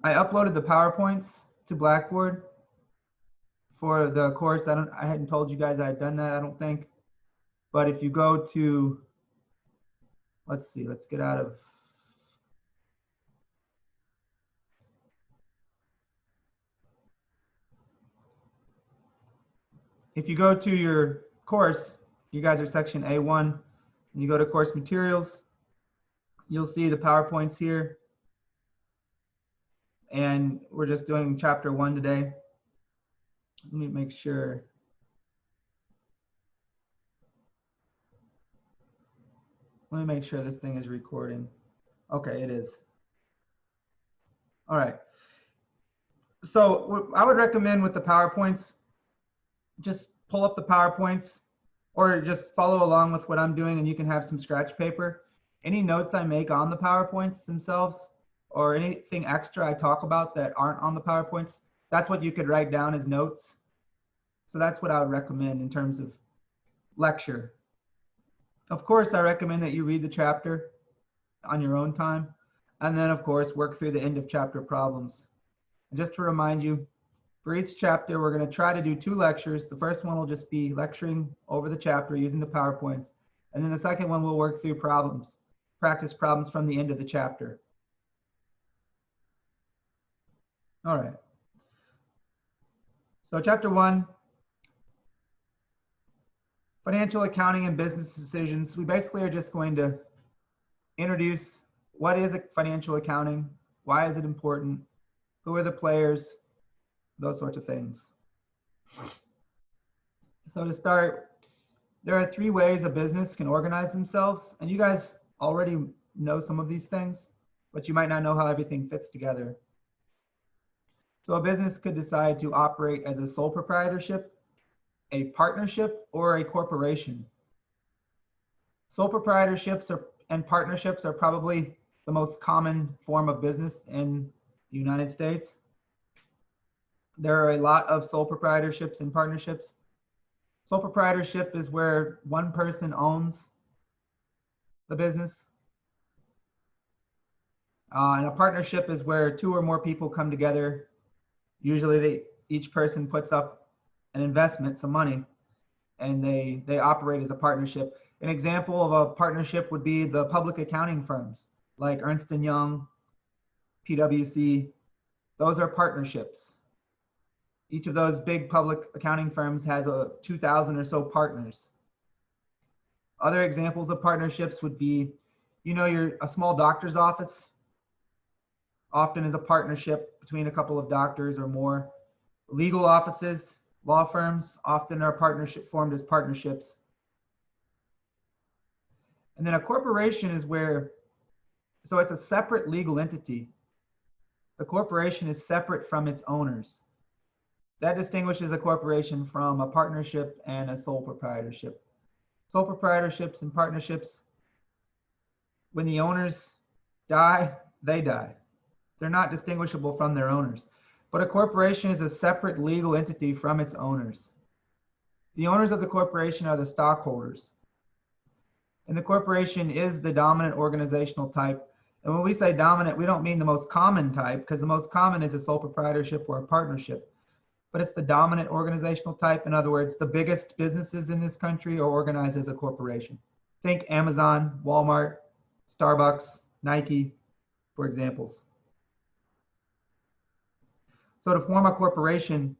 I uploaded the PowerPoints to Blackboard for the course. I hadn't told you guys I had done that, I don't think. But if you go to, let's see, let's get out of, if you go to your course, you guys are section A1, and you go to course materials, you'll see the PowerPoints here. And we're just doing chapter 1 today. Let me make sure. Let me make sure this thing is recording. Okay, it is. All right. So I would recommend with the PowerPoints, just pull up the PowerPoints or just follow along with what I'm doing, and you can have some scratch paper. Any notes I make on the PowerPoints themselves or anything extra I talk about that aren't on the PowerPoints, that's what you could write down as notes. So that's what I would recommend in terms of lecture. Of course, I recommend that you read the chapter on your own time, and then of course work through the end of chapter problems. And just to remind you, for each chapter, we're going to try to do 2 lectures. The first one will just be lecturing over the chapter using the PowerPoints. And then the second one will work through problems, practice problems from the end of the chapter. All right. So chapter 1, financial accounting and business decisions. We basically are just going to introduce what is financial accounting, why is it important, who are the players, those sorts of things. So to start, there are 3 ways a business can organize themselves. And you guys already know some of these things, but you might not know how everything fits together. So a business could decide to operate as a sole proprietorship, a partnership, or a corporation. Sole proprietorships and partnerships are probably the most common form of business in the United States. There are a lot of sole proprietorships and partnerships. Sole proprietorship is where one person owns the business. And a partnership is where 2 or more people come together. Usually each person puts up an investment, some money, and they operate as a partnership. An example of a partnership would be the public accounting firms like Ernst & Young, PwC. Those are partnerships. Each of those big public accounting firms has 2,000 or so partners. Other examples of partnerships would be, a small doctor's office often is a partnership between a couple of doctors or more. Legal offices, law firms often are formed as partnerships. And then a corporation is so it's a separate legal entity. The corporation is separate from its owners. That distinguishes a corporation from a partnership and a sole proprietorship. Sole proprietorships and partnerships, when the owners die, they die. They're not distinguishable from their owners. But a corporation is a separate legal entity from its owners. The owners of the corporation are the stockholders. And the corporation is the dominant organizational type. And when we say dominant, we don't mean the most common type, because the most common is a sole proprietorship or a partnership. But it's the dominant organizational type. In other words, the biggest businesses in this country are organized as a corporation. Think Amazon, Walmart, Starbucks, Nike, for examples. So to form a corporation,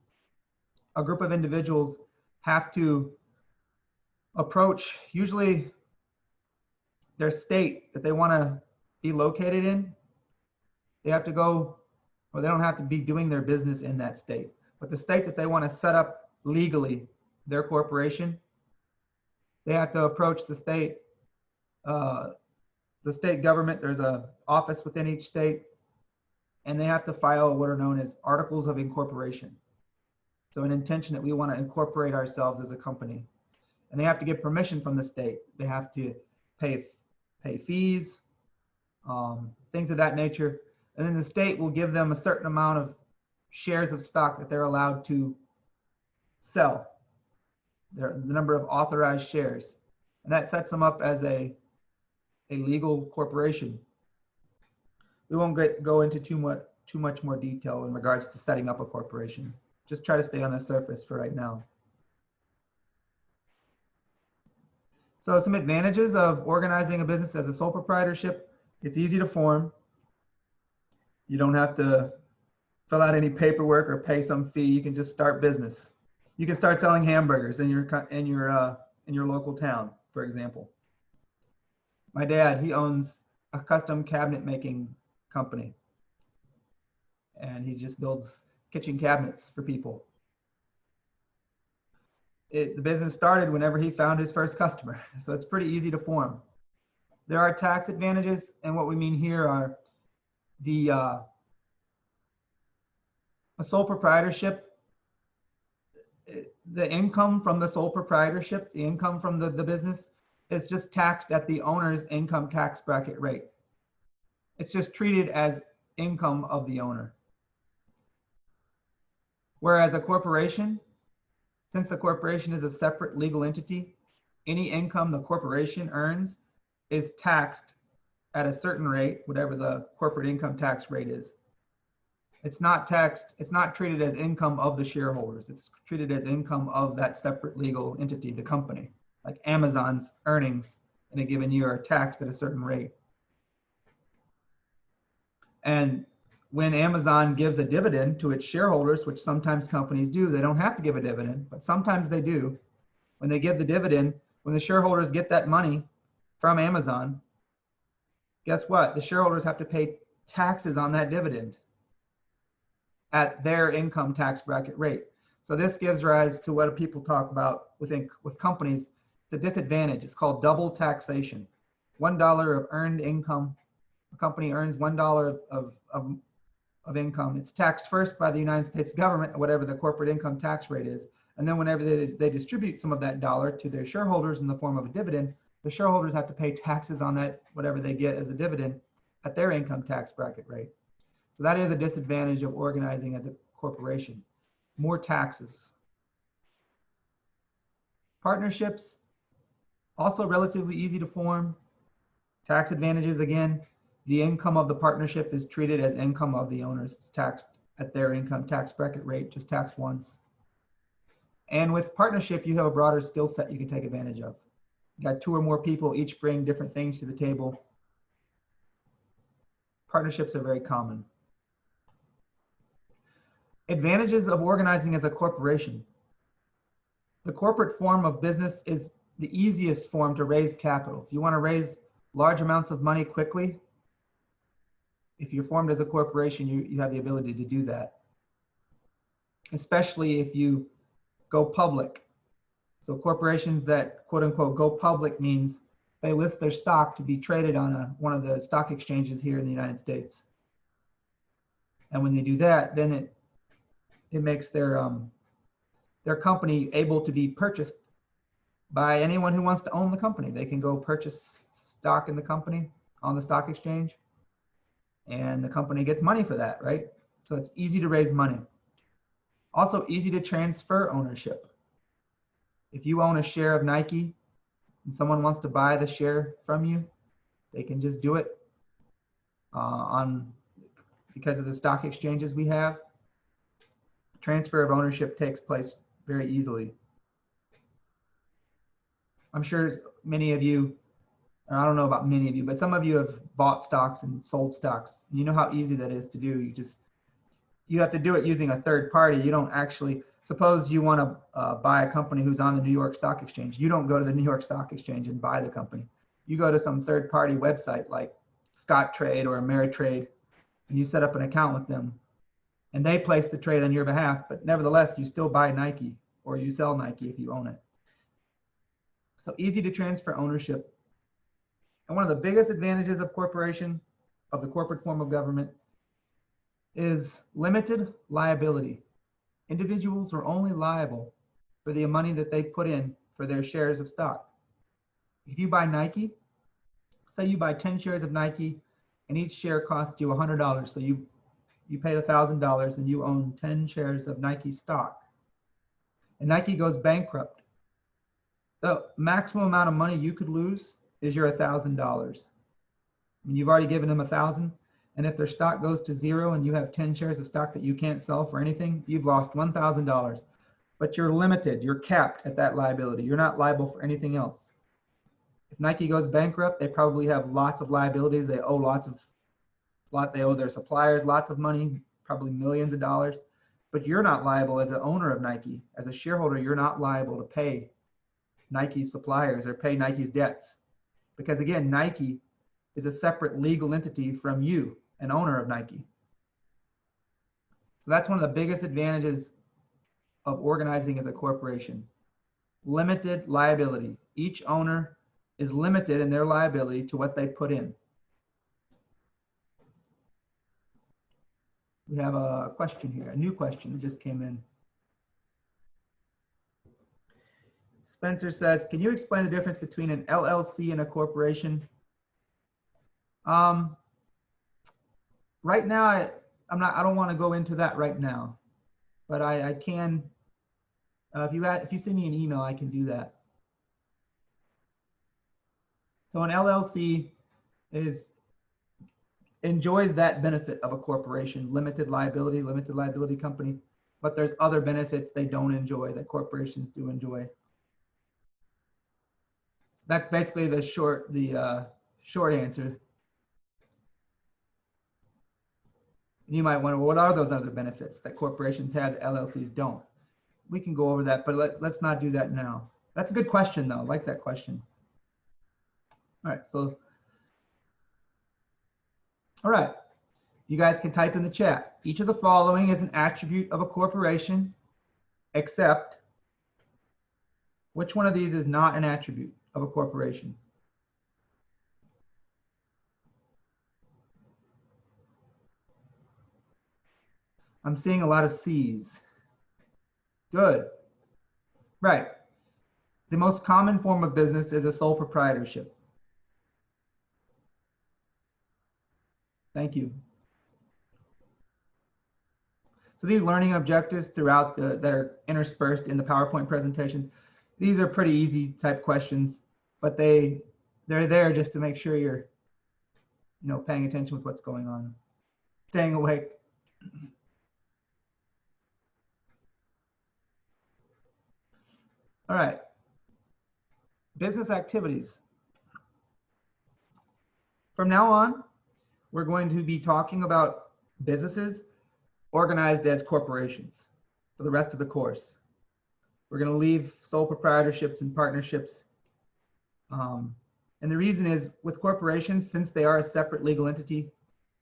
a group of individuals have to approach usually their state that they want to be located in. They have to go, or they don't have to be doing their business in that state, but the state that they want to set up legally their corporation, they have to approach the state government. There's an office within each state, and they have to file what are known as articles of incorporation. So an intention that we want to incorporate ourselves as a company. And they have to get permission from the state. They have to pay fees, things of that nature. And then the state will give them a certain amount of shares of stock that they're allowed to sell, the number of authorized shares. And that sets them up as a legal corporation. We won't go into too too much more detail in regards to setting up a corporation. Just try to stay on the surface for right now. So some advantages of organizing a business as a sole proprietorship: it's easy to form. You don't have to fill out any paperwork or pay some fee. You can just start business. You can start selling hamburgers in your local town, for example. My dad, he owns a custom cabinet making company, and he just builds kitchen cabinets for people. The business started whenever he found his first customer, so it's pretty easy to form. There are tax advantages, and what we mean here are a sole proprietorship, the income from the sole proprietorship, the income from the business is just taxed at the owner's income tax bracket rate. It's just treated as income of the owner. Whereas a corporation, since the corporation is a separate legal entity, any income the corporation earns is taxed at a certain rate, whatever the corporate income tax rate is. It's not taxed, it's not treated as income of the shareholders. It's treated as income of that separate legal entity, the company. Like Amazon's earnings in a given year are taxed at a certain rate. And when Amazon gives a dividend to its shareholders, which sometimes companies do, they don't have to give a dividend, but sometimes they do. When they give the dividend, when the shareholders get that money from Amazon, guess what? The shareholders have to pay taxes on that dividend at their income tax bracket rate. So this gives rise to what people talk about with companies. It's a disadvantage. It's called double taxation. $1 of earned income. A company earns $1 of income. It's taxed first by the United States government, whatever the corporate income tax rate is. And then whenever they distribute some of that dollar to their shareholders in the form of a dividend, the shareholders have to pay taxes on that, whatever they get as a dividend, at their income tax bracket rate. So that is a disadvantage of organizing as a corporation. More taxes. Partnerships, also relatively easy to form. Tax advantages, again, the income of the partnership is treated as income of the owners. It's taxed at their income tax bracket rate, just taxed once. And with partnership, you have a broader skill set you can take advantage of. You got 2 or more people, each bring different things to the table. Partnerships are very common. Advantages of organizing as a corporation. The corporate form of business is the easiest form to raise capital. If you want to raise large amounts of money quickly, if you're formed as a corporation, you have the ability to do that. Especially if you go public. So corporations that quote unquote go public means they list their stock to be traded on one of the stock exchanges here in the United States. And when they do that, then it makes their company able to be purchased by anyone who wants to own the company. They can go purchase stock in the company on the stock exchange, and the company gets money for that, right? So it's easy to raise money. Also easy to transfer ownership. If you own a share of Nike and someone wants to buy the share from you, they can just do it because of the stock exchanges we have. Transfer of ownership takes place very easily. I'm sure many of you, I don't know about many of you, but some of you have bought stocks and sold stocks. You know how easy that is to do. You have to do it using a third party. You don't actually, suppose you want to buy a company who's on the New York Stock Exchange. You don't go to the New York Stock Exchange and buy the company. You go to some third party website like Scottrade or Ameritrade, and you set up an account with them. And they place the trade on your behalf, but nevertheless, you still buy Nike or you sell Nike if you own it. So easy to transfer ownership. And one of the biggest advantages of the corporate form of government, is limited liability. Individuals are only liable for the money that they put in for their shares of stock. If you buy Nike, say you buy 10 shares of Nike and each share costs you $100. So you paid $1,000 and you own 10 shares of Nike stock. And Nike goes bankrupt. The maximum amount of money you could lose is your $1,000. I mean, you've already given them $1,000, And if their stock goes to zero and you have 10 shares of stock that you can't sell for anything, you've lost $1,000. But you're limited, you're capped at that liability. You're not liable for anything else. If Nike goes bankrupt, they probably have lots of liabilities. They owe they owe their suppliers lots of money, probably millions of dollars. But you're not liable as an owner of Nike. As a shareholder, you're not liable to pay Nike's suppliers or pay Nike's debts. Because again, Nike is a separate legal entity from you, an owner of Nike. So that's one of the biggest advantages of organizing as a corporation. Limited liability. Each owner is limited in their liability to what they put in. We have a question here, a new question that just came in. Spencer says, can you explain the difference between an LLC and a corporation? Right now, I don't want to go into that right now, but I can, if you send me an email, I can do that. So an LLC enjoys that benefit of a corporation, limited liability company, but there's other benefits they don't enjoy that corporations do enjoy. That's basically the short answer. You might wonder, well, what are those other benefits that corporations have that LLCs don't? We can go over that, but let's not do that now. That's a good question, though. I like that question. All right, all right. You guys can type in the chat. Each of the following is an attribute of a corporation, except which one of these is not an attribute of a corporation? I'm seeing a lot of C's. Good. Right. The most common form of business is a sole proprietorship. Thank you. So these learning objectives throughout that are interspersed in the PowerPoint presentation, these are pretty easy type questions, but they're there just to make sure you're, paying attention with what's going on, staying awake. All right. Business activities. From now on, we're going to be talking about businesses organized as corporations for the rest of the course. We're going to leave sole proprietorships and partnerships. And the reason is with corporations, since they are a separate legal entity,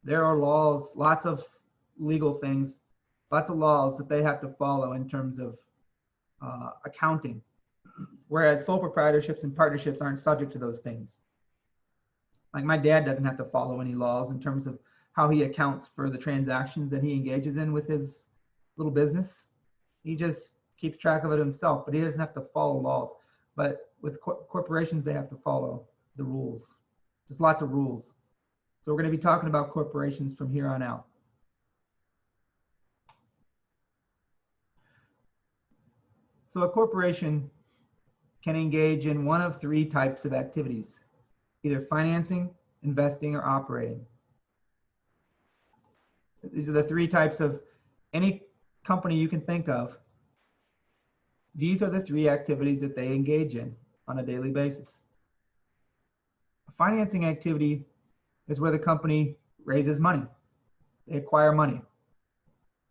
there are laws, lots of legal things, lots of laws that they have to follow in terms of accounting. Whereas sole proprietorships and partnerships aren't subject to those things. Like my dad doesn't have to follow any laws in terms of how he accounts for the transactions that he engages in with his little business. He just keeps track of it himself, but he doesn't have to follow laws. But with corporations, they have to follow the rules. There's lots of rules. So we're going to be talking about corporations from here on out. So a corporation can engage in one of three types of activities, either financing, investing, or operating. These are the three types of any company you can think of. These are the three activities that they engage in on a daily basis. A financing activity is where the company raises money. They acquire money.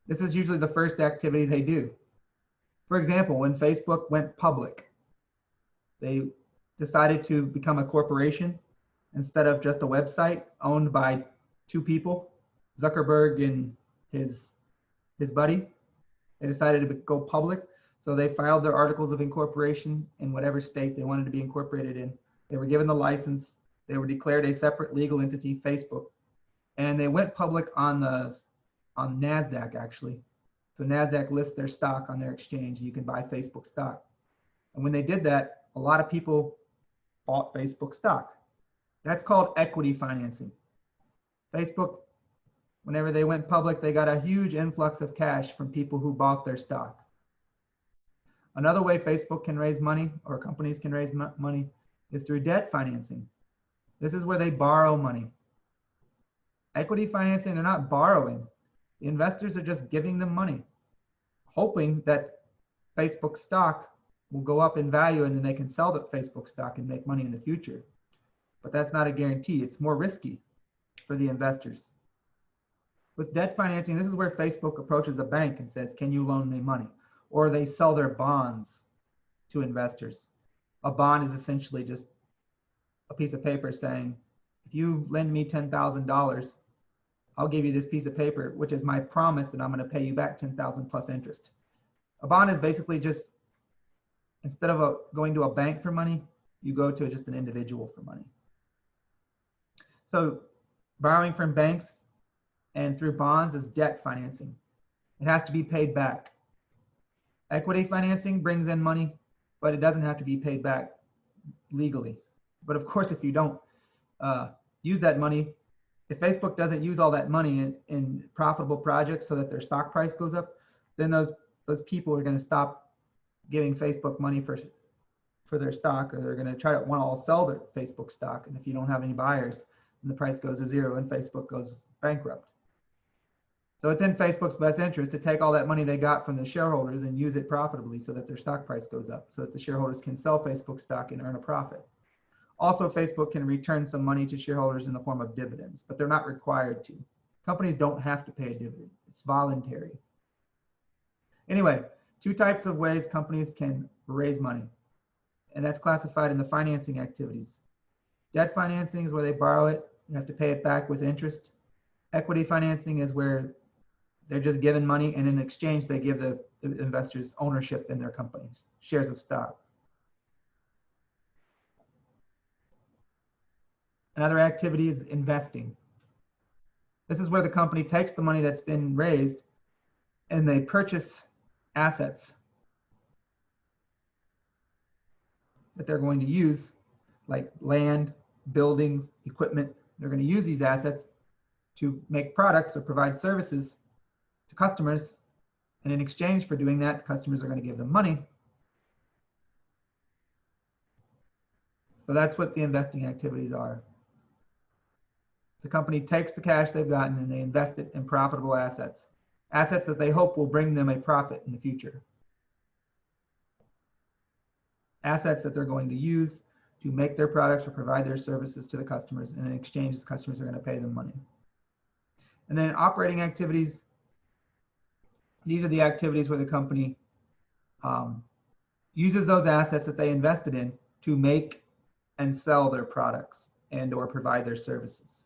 This is usually the first activity they do. For example, when Facebook went public, they decided to become a corporation instead of just a website owned by two people, Zuckerberg and his buddy. They decided to go public. So they filed their articles of incorporation in whatever state they wanted to be incorporated in. They were given the license. They were declared a separate legal entity, Facebook, and they went public on NASDAQ actually. So NASDAQ lists their stock on their exchange. You can buy Facebook stock. And when they did that, a lot of people bought Facebook stock. That's called equity financing. Facebook, whenever they went public, they got a huge influx of cash from people who bought their stock. Another way Facebook can raise money, or companies can raise money, is through debt financing. This is where they borrow money. Equity financing, they're not borrowing. The investors are just giving them money, hoping that Facebook stock will go up in value and then they can sell the Facebook stock and make money in the future. But that's not a guarantee. It's more risky for the investors. With debt financing, this is where Facebook approaches a bank and says, can you loan me money? Or they sell their bonds to investors. A bond is essentially just a piece of paper saying, if you lend me $10,000, I'll give you this piece of paper, which is my promise that I'm going to pay you back 10,000 plus interest. A bond is basically just, instead of going to a bank for money, you go to just an individual for money. So borrowing from banks and through bonds is debt financing. It has to be paid back. Equity financing brings in money, but it doesn't have to be paid back legally. But of course, if you don't use that money, if Facebook doesn't use all that money in profitable projects so that their stock price goes up, then those people are going to stop giving Facebook money for their stock, or they're going to try to want to all sell their Facebook stock. And if you don't have any buyers, then the price goes to zero and Facebook goes bankrupt. So it's in Facebook's best interest to take all that money they got from the shareholders and use it profitably so that their stock price goes up, so that the shareholders can sell Facebook stock and earn a profit. Also, Facebook can return some money to shareholders in the form of dividends, but they're not required to. Companies don't have to pay a dividend. It's voluntary. Anyway, two types of ways companies can raise money, and that's classified in the financing activities. Debt financing is where they borrow it. You have to pay it back with interest. Equity financing is where they're just given money, and in exchange, they give the investors ownership in their companies, shares of stock. Another activity is investing. This is where the company takes the money that's been raised and they purchase assets that they're going to use, like land, buildings, equipment. They're going to use these assets to make products or provide services to customers. And in exchange for doing that, customers are going to give them money. So that's what the investing activities are. The company takes the cash they've gotten and they invest it in profitable assets, assets that they hope will bring them a profit in the future. Assets that they're going to use to make their products or provide their services to the customers, and in exchange, the customers are going to pay them money. And then operating activities, these are the activities where the company uses those assets that they invested in to make and sell their products and or provide their services.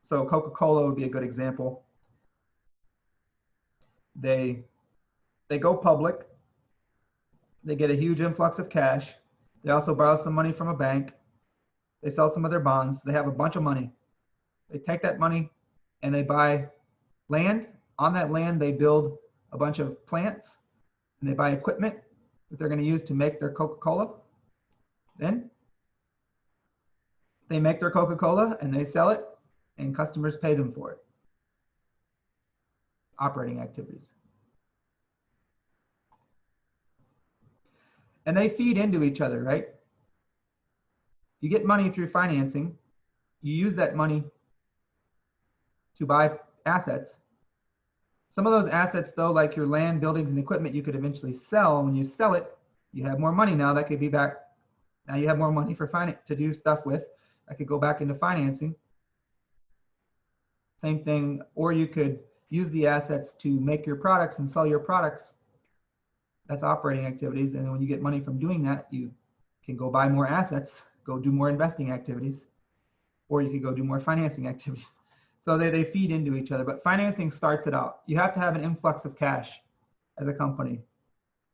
So Coca-Cola would be a good example. They go public. They get a huge influx of cash. They also borrow some money from a bank. They sell some of their bonds. They have a bunch of money. They take that money and they buy land. On that land, they build a bunch of plants and they buy equipment that they're going to use to make their Coca-Cola. Then they make their Coca-Cola and they sell it, and customers pay them for it. Operating activities. And they feed into each other, right? You get money through financing. You use that money to buy assets. Some of those assets, though, like your land, buildings, and equipment, you could eventually sell. When you sell it, you have more money now that could be back. Now you have more money for to do stuff with. That could go back into financing. Same thing, or you could use the assets to make your products and sell your products. That's operating activities. And when you get money from doing that, you can go buy more assets, go do more investing activities, or you could go do more financing activities. So they feed into each other, but financing starts it out. You have to have an influx of cash as a company.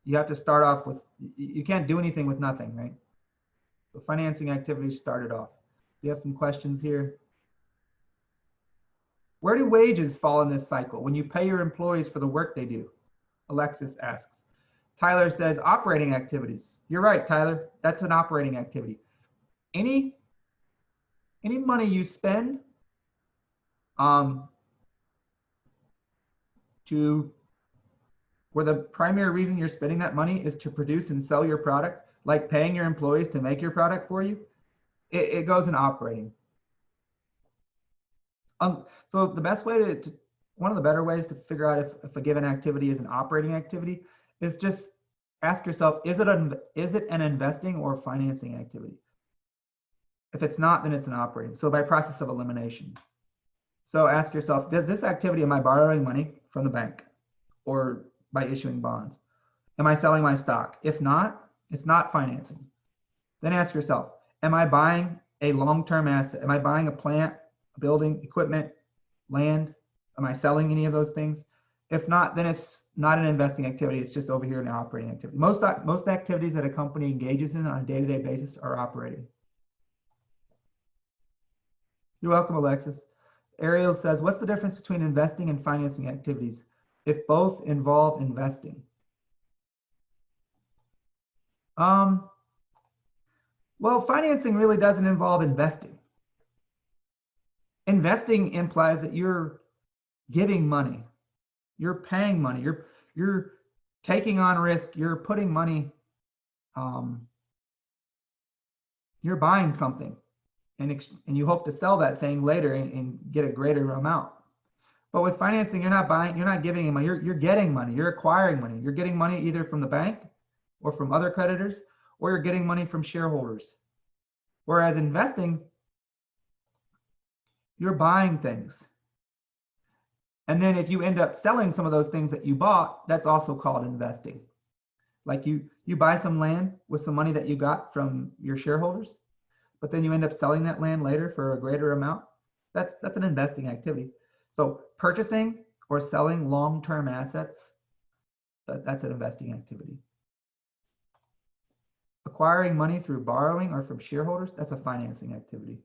You have to start off with, you can't do anything with nothing, right? So financing activities started off. Do you have some questions here? Where do wages fall in this cycle when you pay your employees for the work they do? Alexis asks. Tyler says operating activities. You're right, Tyler. That's an operating activity. Any money you spend where the primary reason you're spending that money is to produce and sell your product, like paying your employees to make your product for you, It goes in operating. So the best way one of the better ways to figure out if a given activity is an operating activity is just ask yourself, is it an investing or financing activity? If it's not, then it's an operating. So by process of elimination. So ask yourself, does this activity, am I borrowing money from the bank or by issuing bonds? Am I selling my stock? If not, it's not financing. Then ask yourself, am I buying a long-term asset? Am I buying a plant, a building, equipment, land? Am I selling any of those things? If not, then it's not an investing activity. It's just over here an operating activity. Most activities that a company engages in on a day-to-day basis are operating. You're welcome, Alexis. Ariel says, what's the difference between investing and financing activities if both involve investing? Well, financing really doesn't involve investing. Investing implies that you're giving money, you're paying money, you're taking on risk, you're putting money, you're buying something, and you hope to sell that thing later and get a greater amount. But with financing, you're not buying, you're not giving money, you're getting money, you're acquiring money, you're getting money either from the bank or from other creditors, or you're getting money from shareholders. Whereas investing, you're buying things. And then if you end up selling some of those things that you bought, that's also called investing. Like you buy some land with some money that you got from your shareholders, but then you end up selling that land later for a greater amount. That's an investing activity. So purchasing or selling long-term assets, that's an investing activity. Acquiring money through borrowing or from shareholders, that's a financing activity.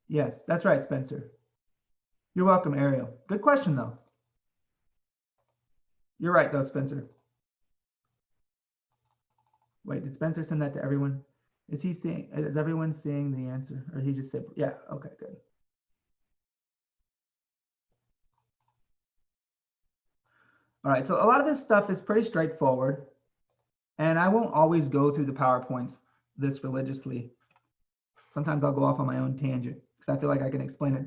Yes, that's right, Spencer. You're welcome, Ariel. Good question, though. You're right, though, Spencer. Wait, did Spencer send that to everyone? Is everyone seeing the answer? Or he just said, yeah, okay, good. All right, so a lot of this stuff is pretty straightforward. And I won't always go through the PowerPoints this religiously. Sometimes I'll go off on my own tangent because I feel like I can explain it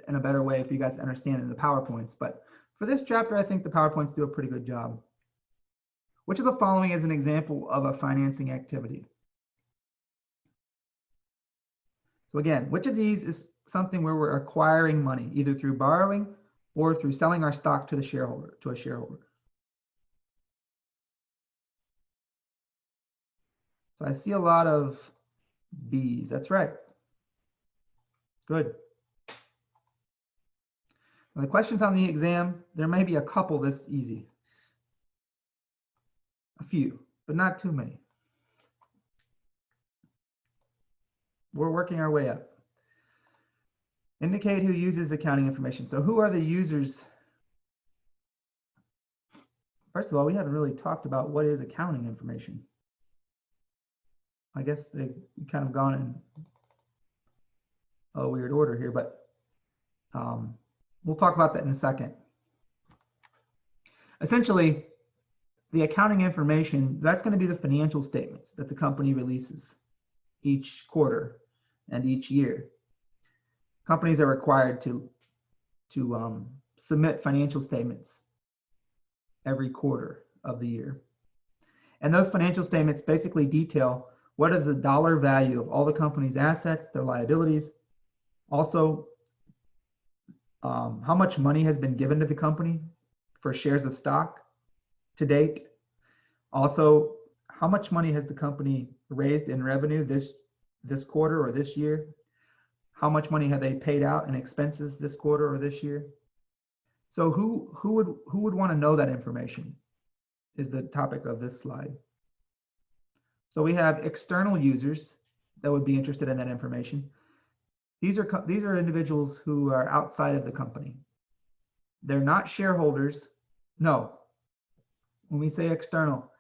in a better way for you guys to understand in the PowerPoints. But for this chapter, I think the PowerPoints do a pretty good job. Which of the following is an example of a financing activity? So again, which of these is something where we're acquiring money, either through borrowing or through selling our stock to a shareholder? So I see a lot of B's. That's right. Good. Now the questions on the exam, there may be a couple this easy. A few, but not too many. We're working our way up. Indicate who uses accounting information. So who are the users? First of all, we haven't really talked about what is accounting information. I guess they've kind of gone in a weird order here, but we'll talk about that in a second. Essentially, the accounting information, that's going to be the financial statements that the company releases each quarter and each year. Companies are required to submit financial statements every quarter of the year. And those financial statements basically detail what is the dollar value of all the company's assets, their liabilities, also how much money has been given to the company for shares of stock to date. Also, how much money has the company raised in revenue this quarter or this year? How much money have they paid out in expenses this quarter or this year? So who would want to know that information is the topic of this slide. So we have external users that would be interested in that information. These are individuals who are outside of the company. They're not shareholders. No. When we say external,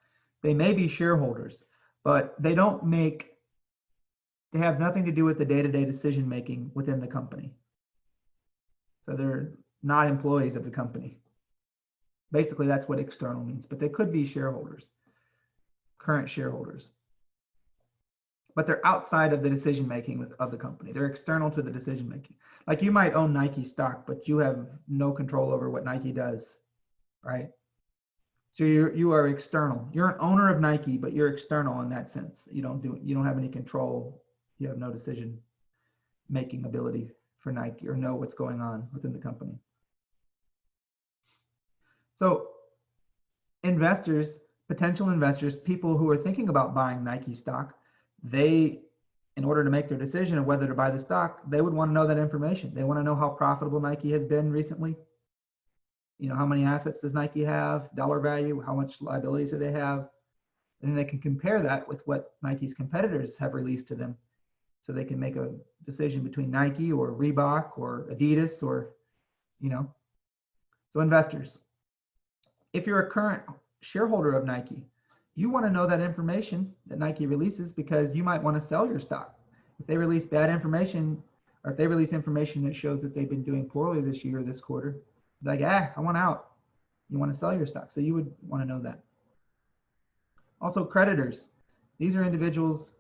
they may be shareholders, but they have nothing to do with the day-to-day decision making within the company. So they're not employees of the company. Basically, that's what external means, but they could be shareholders, current shareholders. But they're outside of the decision making of the company. They're external to the decision making. Like you might own Nike stock, but you have no control over what Nike does, right? So you are external. You're an owner of Nike, but you're external in that sense. You don't have any control. You have no decision making ability for Nike or know what's going on within the company. So investors, potential investors, people who are thinking about buying Nike stock, they, in order to make their decision of whether to buy the stock, they would want to know that information. They want to know how profitable Nike has been recently. You know, how many assets does Nike have, dollar value, how much liabilities do they have? And then they can compare that with what Nike's competitors have released to them. So they can make a decision between Nike or Reebok or Adidas or, you know. So investors, if you're a current shareholder of Nike, you want to know that information that Nike releases because you might want to sell your stock. If they release bad information, or if they release information that shows that they've been doing poorly this year, this quarter, like, I want out. You want to sell your stock. So you would want to know that. Also, creditors. These are individuals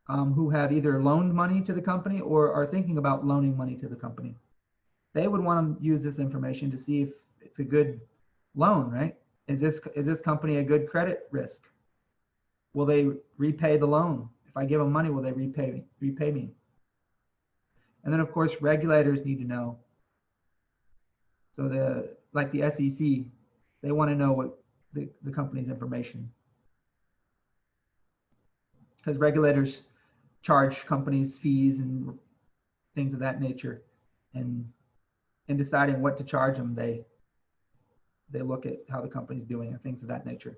who have either loaned money to the company or are thinking about loaning money to the company. They would want to use this information to see if it's a good loan, right? Is this company a good credit risk? Will they repay the loan? If I give them money, will they repay me? And then of course, regulators need to know. So like the SEC, they want to know what the company's information. Because regulators charge companies fees and things of that nature. And in deciding what to charge them, they look at how the company's doing and things of that nature.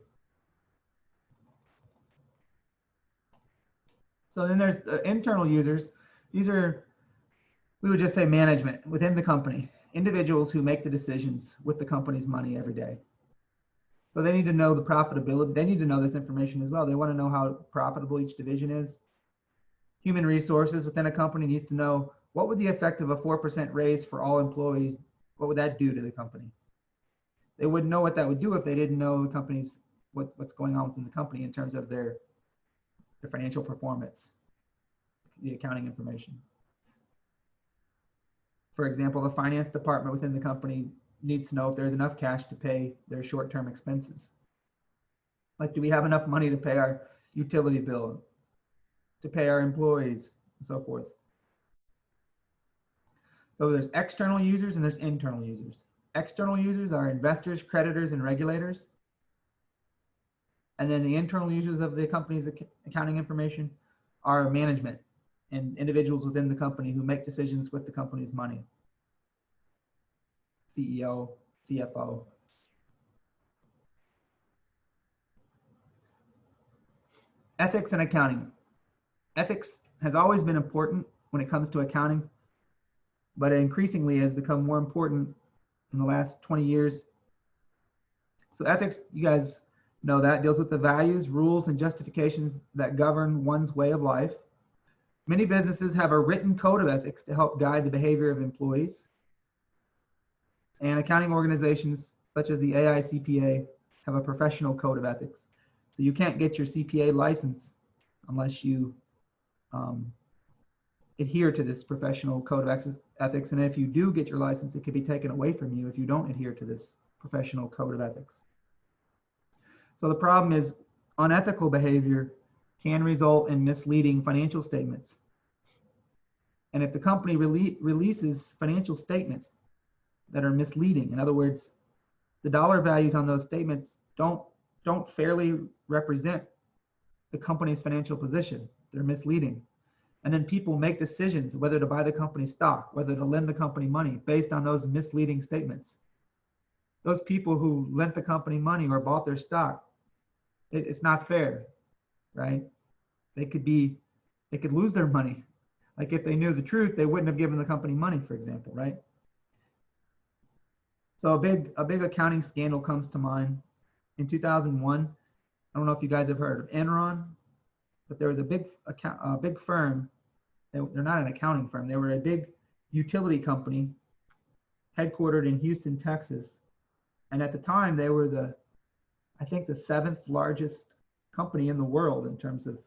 So then there's internal users. These are, we would just say management within the company, individuals who make the decisions with the company's money every day. So they need to know the profitability. They need to know this information as well. They want to know how profitable each division is. Human resources within a company needs to know what would the effect of a 4% raise for all employees, what would that do to the company? They wouldn't know what that would do if they didn't know the company's, what's going on within the company in terms of their financial performance, the accounting information. For example, the finance department within the company needs to know if there's enough cash to pay their short-term expenses. Like, do we have enough money to pay our utility bill, to pay our employees, and so forth. So there's external users and there's internal users. External users are investors, creditors, and regulators. And then the internal users of the company's accounting information are management and individuals within the company who make decisions with the company's money. CEO, CFO. Ethics and accounting. Ethics has always been important when it comes to accounting, but it increasingly has become more important in the last 20 years. So ethics, you guys know that, deals with the values, rules, and justifications that govern one's way of life. Many businesses have a written code of ethics to help guide the behavior of employees. And accounting organizations such as the AICPA have a professional code of ethics. So you can't get your CPA license unless you adhere to this professional code of ethics. And if you do get your license, it could be taken away from you if you don't adhere to this professional code of ethics. So the problem is unethical behavior can result in misleading financial statements. And if the company releases financial statements that are misleading, in other words, the dollar values on those statements don't fairly represent the company's financial position. They're misleading. And then people make decisions whether to buy the company stock, whether to lend the company money based on those misleading statements. Those people who lent the company money or bought their stock, it's not fair, right? They could lose their money. Like if they knew the truth, they wouldn't have given the company money, for example, right? So a big accounting scandal comes to mind. In 2001, I don't know if you guys have heard of Enron, but there was a big firm. They're not an accounting firm. They were a big utility company headquartered in Houston, Texas. And at the time, they were I think the 7th largest company in the world in terms of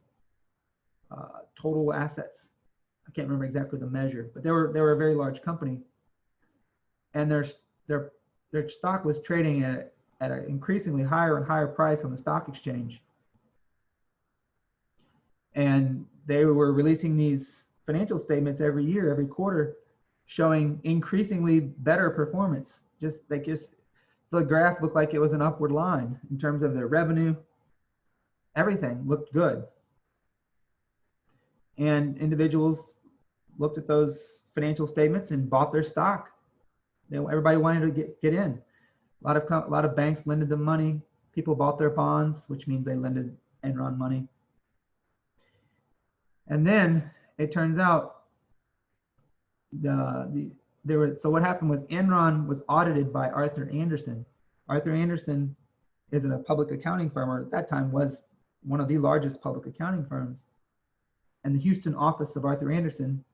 total assets. I can't remember exactly the measure, but they were a very large company, and their stock was trading at an increasingly higher and higher price on the stock exchange. And they were releasing these financial statements every year, every quarter, showing increasingly better performance. The graph looked like it was an upward line in terms of their revenue. Everything looked good. And individuals looked at those financial statements and bought their stock. Everybody wanted to get in. A lot of banks lended them money. People bought their bonds, which means they lended Enron money. And then it turns out so what happened was Enron was audited by Arthur Andersen. Arthur Andersen is in a public accounting firm, or at that time was one of the largest public accounting firms. And the Houston office of Arthur Andersen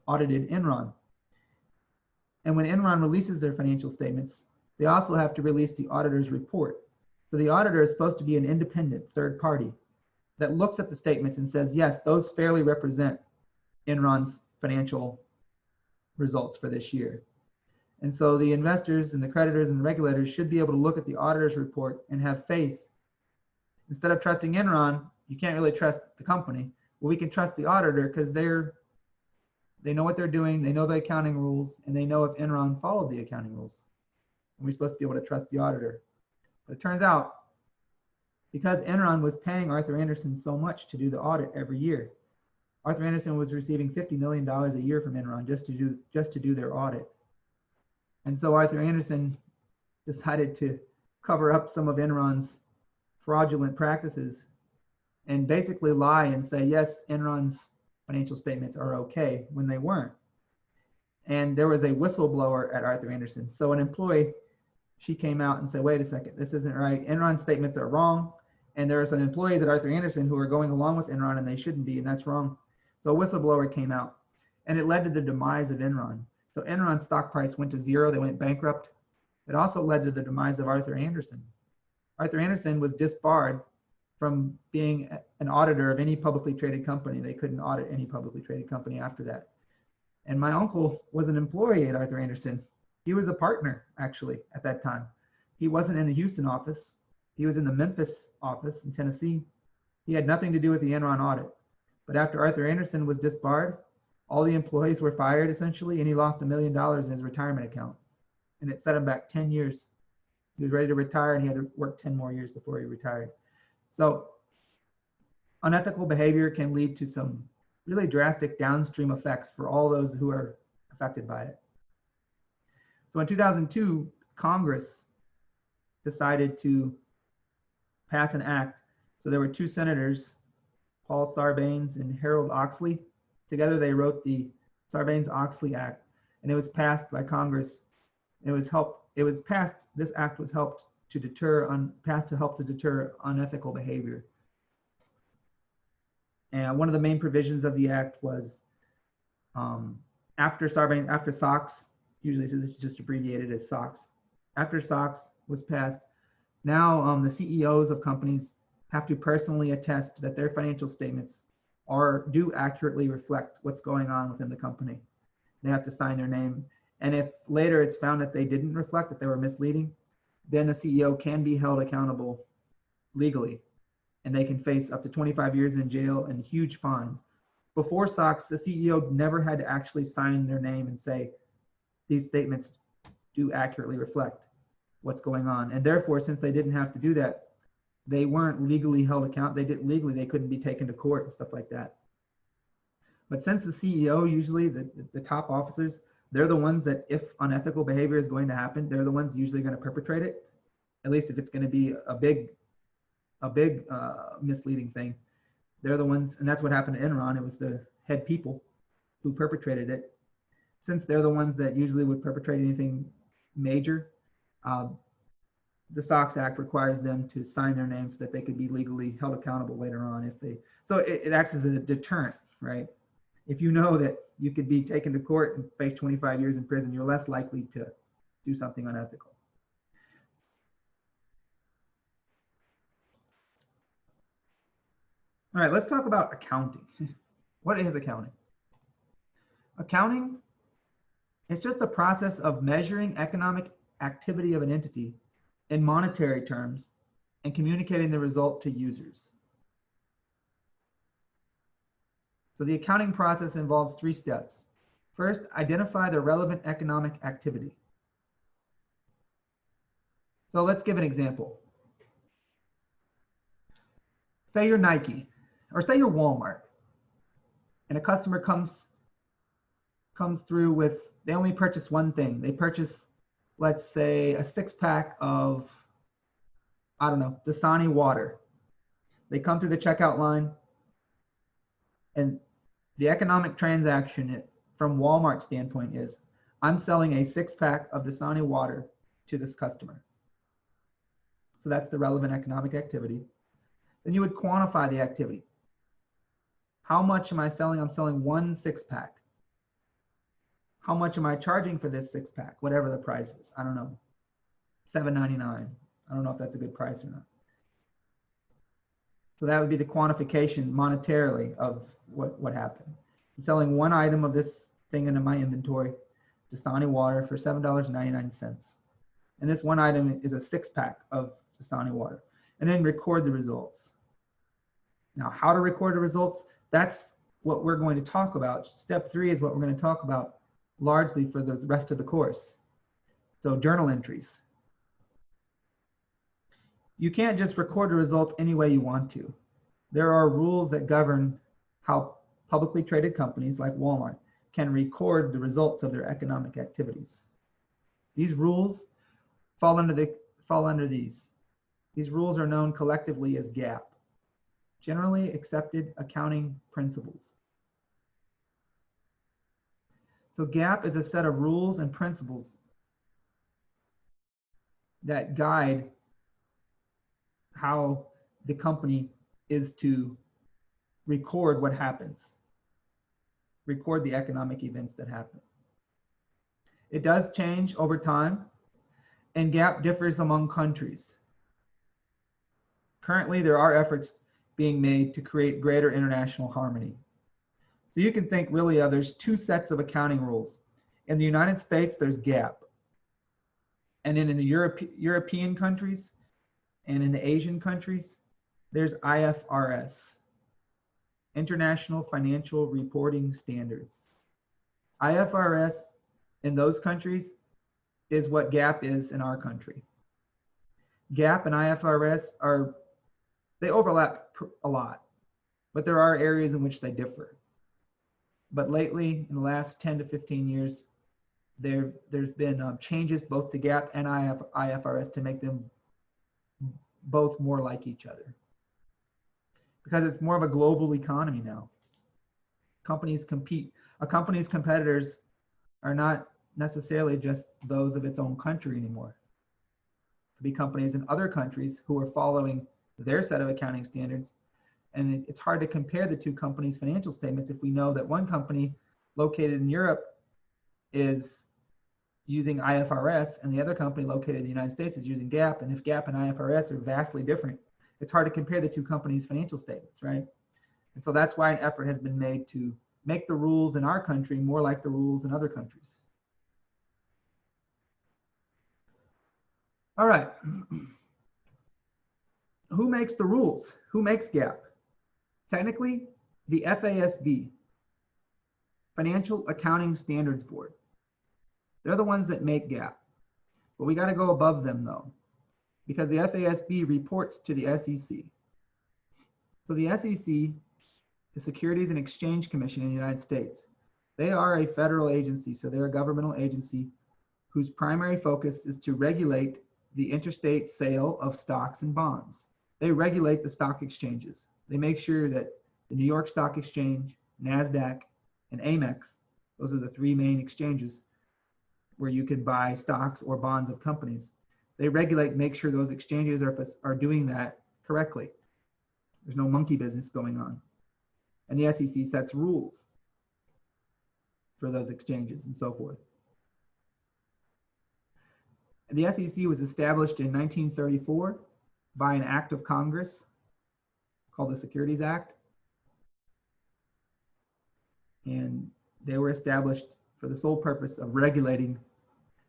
audited Enron. And when Enron releases their financial statements, they also have to release the auditor's report. So the auditor is supposed to be an independent third party that looks at the statements and says, yes, those fairly represent Enron's financial results for this year. And so the investors and the creditors and the regulators should be able to look at the auditor's report and have faith. Instead of trusting Enron, you can't really trust the company. Well, we can trust the auditor because they know what they're doing, they know the accounting rules, and they know if Enron followed the accounting rules. And we're supposed to be able to trust the auditor. But it turns out, because Enron was paying Arthur Andersen so much to do the audit every year, Arthur Andersen was receiving $50 million a year from Enron just to do their audit. And so Arthur Andersen decided to cover up some of Enron's fraudulent practices and basically lie and say, yes, Enron's financial statements are okay, when they weren't. And there was a whistleblower at Arthur Andersen. So an employee, she came out and said, wait a second, this isn't right. Enron's statements are wrong. And there are some employees at Arthur Andersen who are going along with Enron and they shouldn't be, and that's wrong. So a whistleblower came out, and it led to the demise of Enron. So Enron's stock price went to zero, they went bankrupt. It also led to the demise of Arthur Andersen. Arthur Andersen was disbarred from being an auditor of any publicly traded company. They couldn't audit any publicly traded company after that. And my uncle was an employee at Arthur Andersen. He was a partner, actually, at that time. He wasn't in the Houston office. He was in the Memphis office in Tennessee. He had nothing to do with the Enron audit. But after Arthur Andersen was disbarred, all the employees were fired, essentially, and he lost $1 million in his retirement account. And it set him back 10 years. He was ready to retire, and he had to work 10 more years before he retired. So unethical behavior can lead to some really drastic downstream effects for all those who are affected by it. So in 2002, Congress decided to pass an act. So there were two senators, Paul Sarbanes and Harold Oxley. Together they wrote the Sarbanes-Oxley Act, and it was passed by Congress. And this act was passed to help to deter unethical behavior. And one of the main provisions of the act was after SOX, usually, so this is just abbreviated as SOX. After SOX was passed, now the CEOs of companies have to personally attest that their financial statements do accurately reflect what's going on within the company. They have to sign their name. And if later it's found that they didn't reflect, that they were misleading, then the CEO can be held accountable legally, and they can face up to 25 years in jail and huge fines. Before SOX, the CEO never had to actually sign their name and say, these statements do accurately reflect what's going on. And therefore, since they didn't have to do that, they weren't legally held accountable. They couldn't be taken to court and stuff like that. But since the CEO, usually the top officers, they're the ones that, if unethical behavior is going to happen, they're the ones usually going to perpetrate it. At least if it's going to be a big misleading thing. They're the ones, and that's what happened to Enron. It was the head people who perpetrated it. Since they're the ones that usually would perpetrate anything major, the SOX Act requires them to sign their names so that they could be legally held accountable later on so it acts as a deterrent, right? If you know that you could be taken to court and face 25 years in prison, you're less likely to do something unethical. All right, let's talk about accounting. What is accounting? Accounting is just the process of measuring economic activity of an entity in monetary terms and communicating the result to users. So the accounting process involves 3 steps. First, identify the relevant economic activity. So let's give an example. Say you're Nike, or say you're Walmart, and a customer comes through with, they only purchase one thing. They purchase, let's say, a 6-pack of, I don't know, Dasani water. They come through the checkout line, and the economic transaction from Walmart's standpoint is, I'm selling a 6-pack of Dasani water to this customer. So that's the relevant economic activity. Then you would quantify the activity. How much am I selling? I'm selling 1 6-pack. How much am I charging for this 6-pack? Whatever the price is. I don't know. $7.99. I don't know if that's a good price or not. So that would be the quantification monetarily of what happened. I'm selling 1 item of this thing into my inventory, Dasani water, for $7.99. And this 1 item is a 6-pack of Dasani water. And then record the results. Now, how to record the results, that's what we're going to talk about. Step 3 is what we're going to talk about largely for the rest of the course. So journal entries. You can't just record the results any way you want to. There are rules that govern how publicly traded companies like Walmart can record the results of their economic activities. These rules fall under these. These rules are known collectively as GAAP, Generally Accepted Accounting Principles. So GAAP is a set of rules and principles that guide how the company is to record what happens, record the economic events that happen. It does change over time, and GAAP differs among countries. Currently, there are efforts being made to create greater international harmony. So you can think really of, there's 2 sets of accounting rules. In the United States, there's GAAP. And then in the European countries and in the Asian countries, there's IFRS, International Financial Reporting Standards. IFRS in those countries is what GAAP is in our country. GAAP and IFRS they overlap a lot, but there are areas in which they differ. But lately, in the last 10 to 15 years, there's been changes both to GAAP and IFRS to make them both more like each other. Because it's more of a global economy now. Companies compete. A company's competitors are not necessarily just those of its own country anymore. It could be companies in other countries who are following their set of accounting standards. And it's hard to compare the 2 companies' financial statements if we know that one company located in Europe is using IFRS and the other company located in the United States is using GAAP. And if GAAP and IFRS are vastly different, it's hard to compare the 2 companies' financial statements, right? And so that's why an effort has been made to make the rules in our country more like the rules in other countries. All right. Who makes the rules? Who makes GAAP? Technically, the FASB, Financial Accounting Standards Board. They're the ones that make GAAP. But we got to go above them though, because the FASB reports to the SEC. So the SEC, the Securities and Exchange Commission in the United States, they are a federal agency, so they're a governmental agency whose primary focus is to regulate the interstate sale of stocks and bonds. They regulate the stock exchanges. They make sure that the New York Stock Exchange, NASDAQ, and Amex, those are the 3 main exchanges where you can buy stocks or bonds of companies. They regulate, make sure those exchanges are doing that correctly. There's no monkey business going on. And the SEC sets rules for those exchanges and so forth. The SEC was established in 1934 by an act of Congress called the Securities Act. And they were established for the sole purpose of regulating.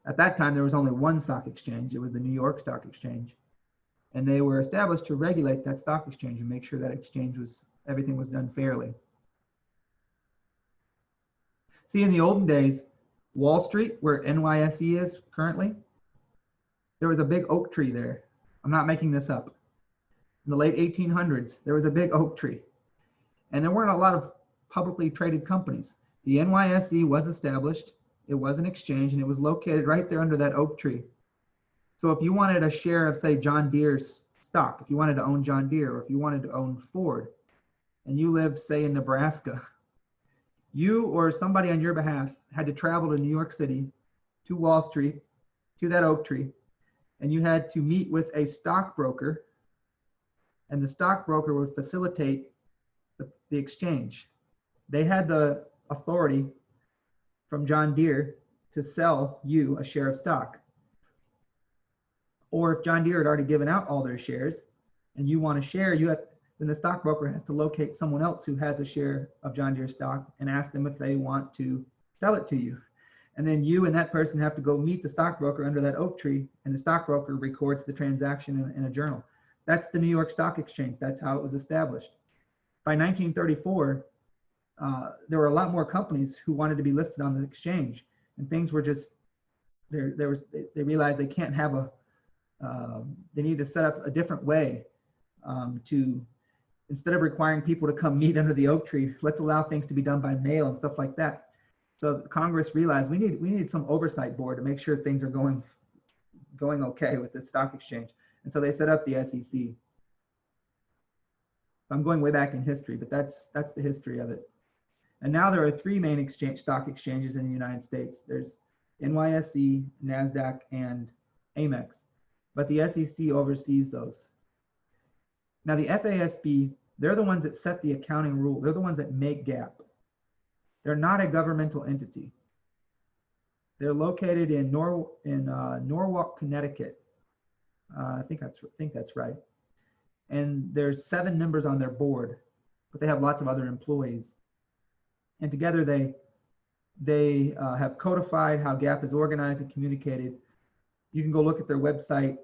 At that time, there was only one stock exchange. It was the New York Stock Exchange. And they were established to regulate that stock exchange and make sure that exchange everything was done fairly. See, in the olden days, Wall Street, where NYSE is currently, there was a big oak tree there. I'm not making this up. In the late 1800s, there was a big oak tree. And there weren't a lot of publicly traded companies. The NYSE was established. It was an exchange, and it was located right there under that oak tree. So if you wanted a share of, say, John Deere's stock, if you wanted to own John Deere, or if you wanted to own Ford, and you lived, say, in Nebraska, you or somebody on your behalf had to travel to New York City, to Wall Street, to that oak tree, and you had to meet with a stockbroker, and the stockbroker would facilitate the exchange. They had the authority from John Deere to sell you a share of stock. Or if John Deere had already given out all their shares and you want a share, then the stockbroker has to locate someone else who has a share of John Deere stock and ask them if they want to sell it to you. And then you and that person have to go meet the stockbroker under that oak tree, and the stockbroker records the transaction in a journal. That's the New York Stock Exchange. That's how it was established. By 1934, there were a lot more companies who wanted to be listed on the exchange, and things were just, they realized they can't have they need to set up a different way instead of requiring people to come meet under the oak tree, let's allow things to be done by mail and stuff like that. So Congress realized we need some oversight board to make sure things are going okay with the stock exchange. And so they set up the SEC. I'm going way back in history, but that's the history of it. And now there are three main stock exchanges in the United States. There's NYSE, NASDAQ, and Amex. But the SEC oversees those. Now the FASB, they're the ones that set the accounting rule. They're the ones that make GAAP. They're not a governmental entity. They're located in Norwalk, Connecticut. I think that's right. And there's 7 members on their board, but they have lots of other employees. And together they have codified how GAAP is organized and communicated. You can go look at their website.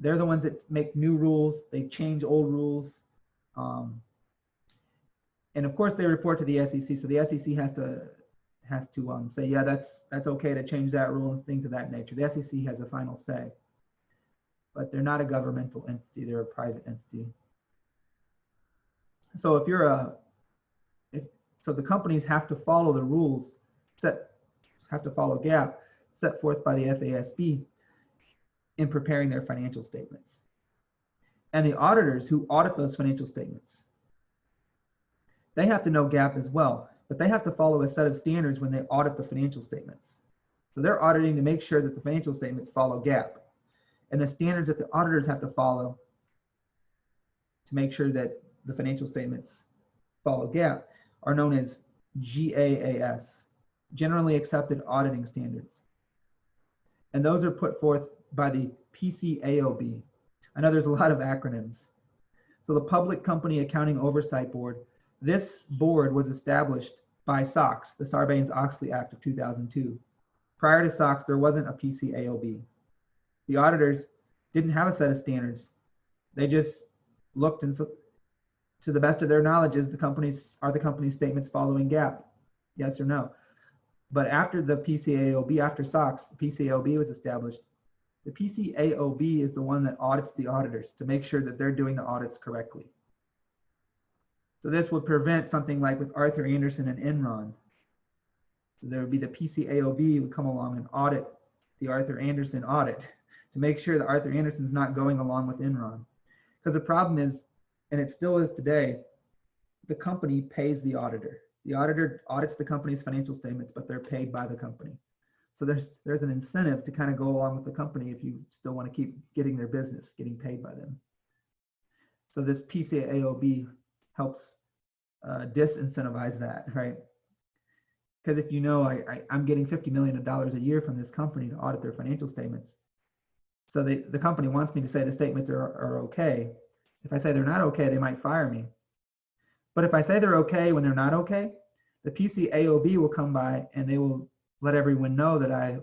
They're the ones that make new rules. They change old rules. And of course they report to the SEC. So the SEC has to say, yeah, that's okay to change that rule and things of that nature. The SEC has a final say, but they're not a governmental entity. They're a private entity. So so the companies have to follow the rules have to follow GAAP set forth by the FASB in preparing their financial statements. And the auditors who audit those financial statements, they have to know GAAP as well, but they have to follow a set of standards when they audit the financial statements. So they're auditing to make sure that the financial statements follow GAAP. And the standards that the auditors have to follow to make sure that the financial statements follow GAAP are known as GAAP, Generally Accepted Auditing Standards. And those are put forth by the PCAOB. I know there's a lot of acronyms. So the Public Company Accounting Oversight Board, this board was established by SOX, the Sarbanes-Oxley Act of 2002. Prior to SOX, there wasn't a PCAOB. The auditors didn't have a set of standards. They just looked, and to the best of their knowledge, are the company's statements following GAAP? Yes or no? But after the PCAOB, after SOX, the PCAOB was established. The PCAOB is the one that audits the auditors to make sure that they're doing the audits correctly. So this would prevent something like with Arthur Andersen and Enron. So there would be the PCAOB would come along and audit the Arthur Andersen audit to make sure that Arthur Andersen's not going along with Enron. Because the problem is, and it still is today, the company pays the auditor. The auditor audits the company's financial statements, but they're paid by the company. So there's an incentive to kind of go along with the company if you still want to keep getting their business, getting paid by them. So this PCAOB helps disincentivize that, right? Because if you know I'm getting $50 million a year from this company to audit their financial statements, so the company wants me to say the statements are okay. If I say they're not okay, they might fire me. But if I say they're okay when they're not okay, The PCAOB will come by and they will let everyone know that I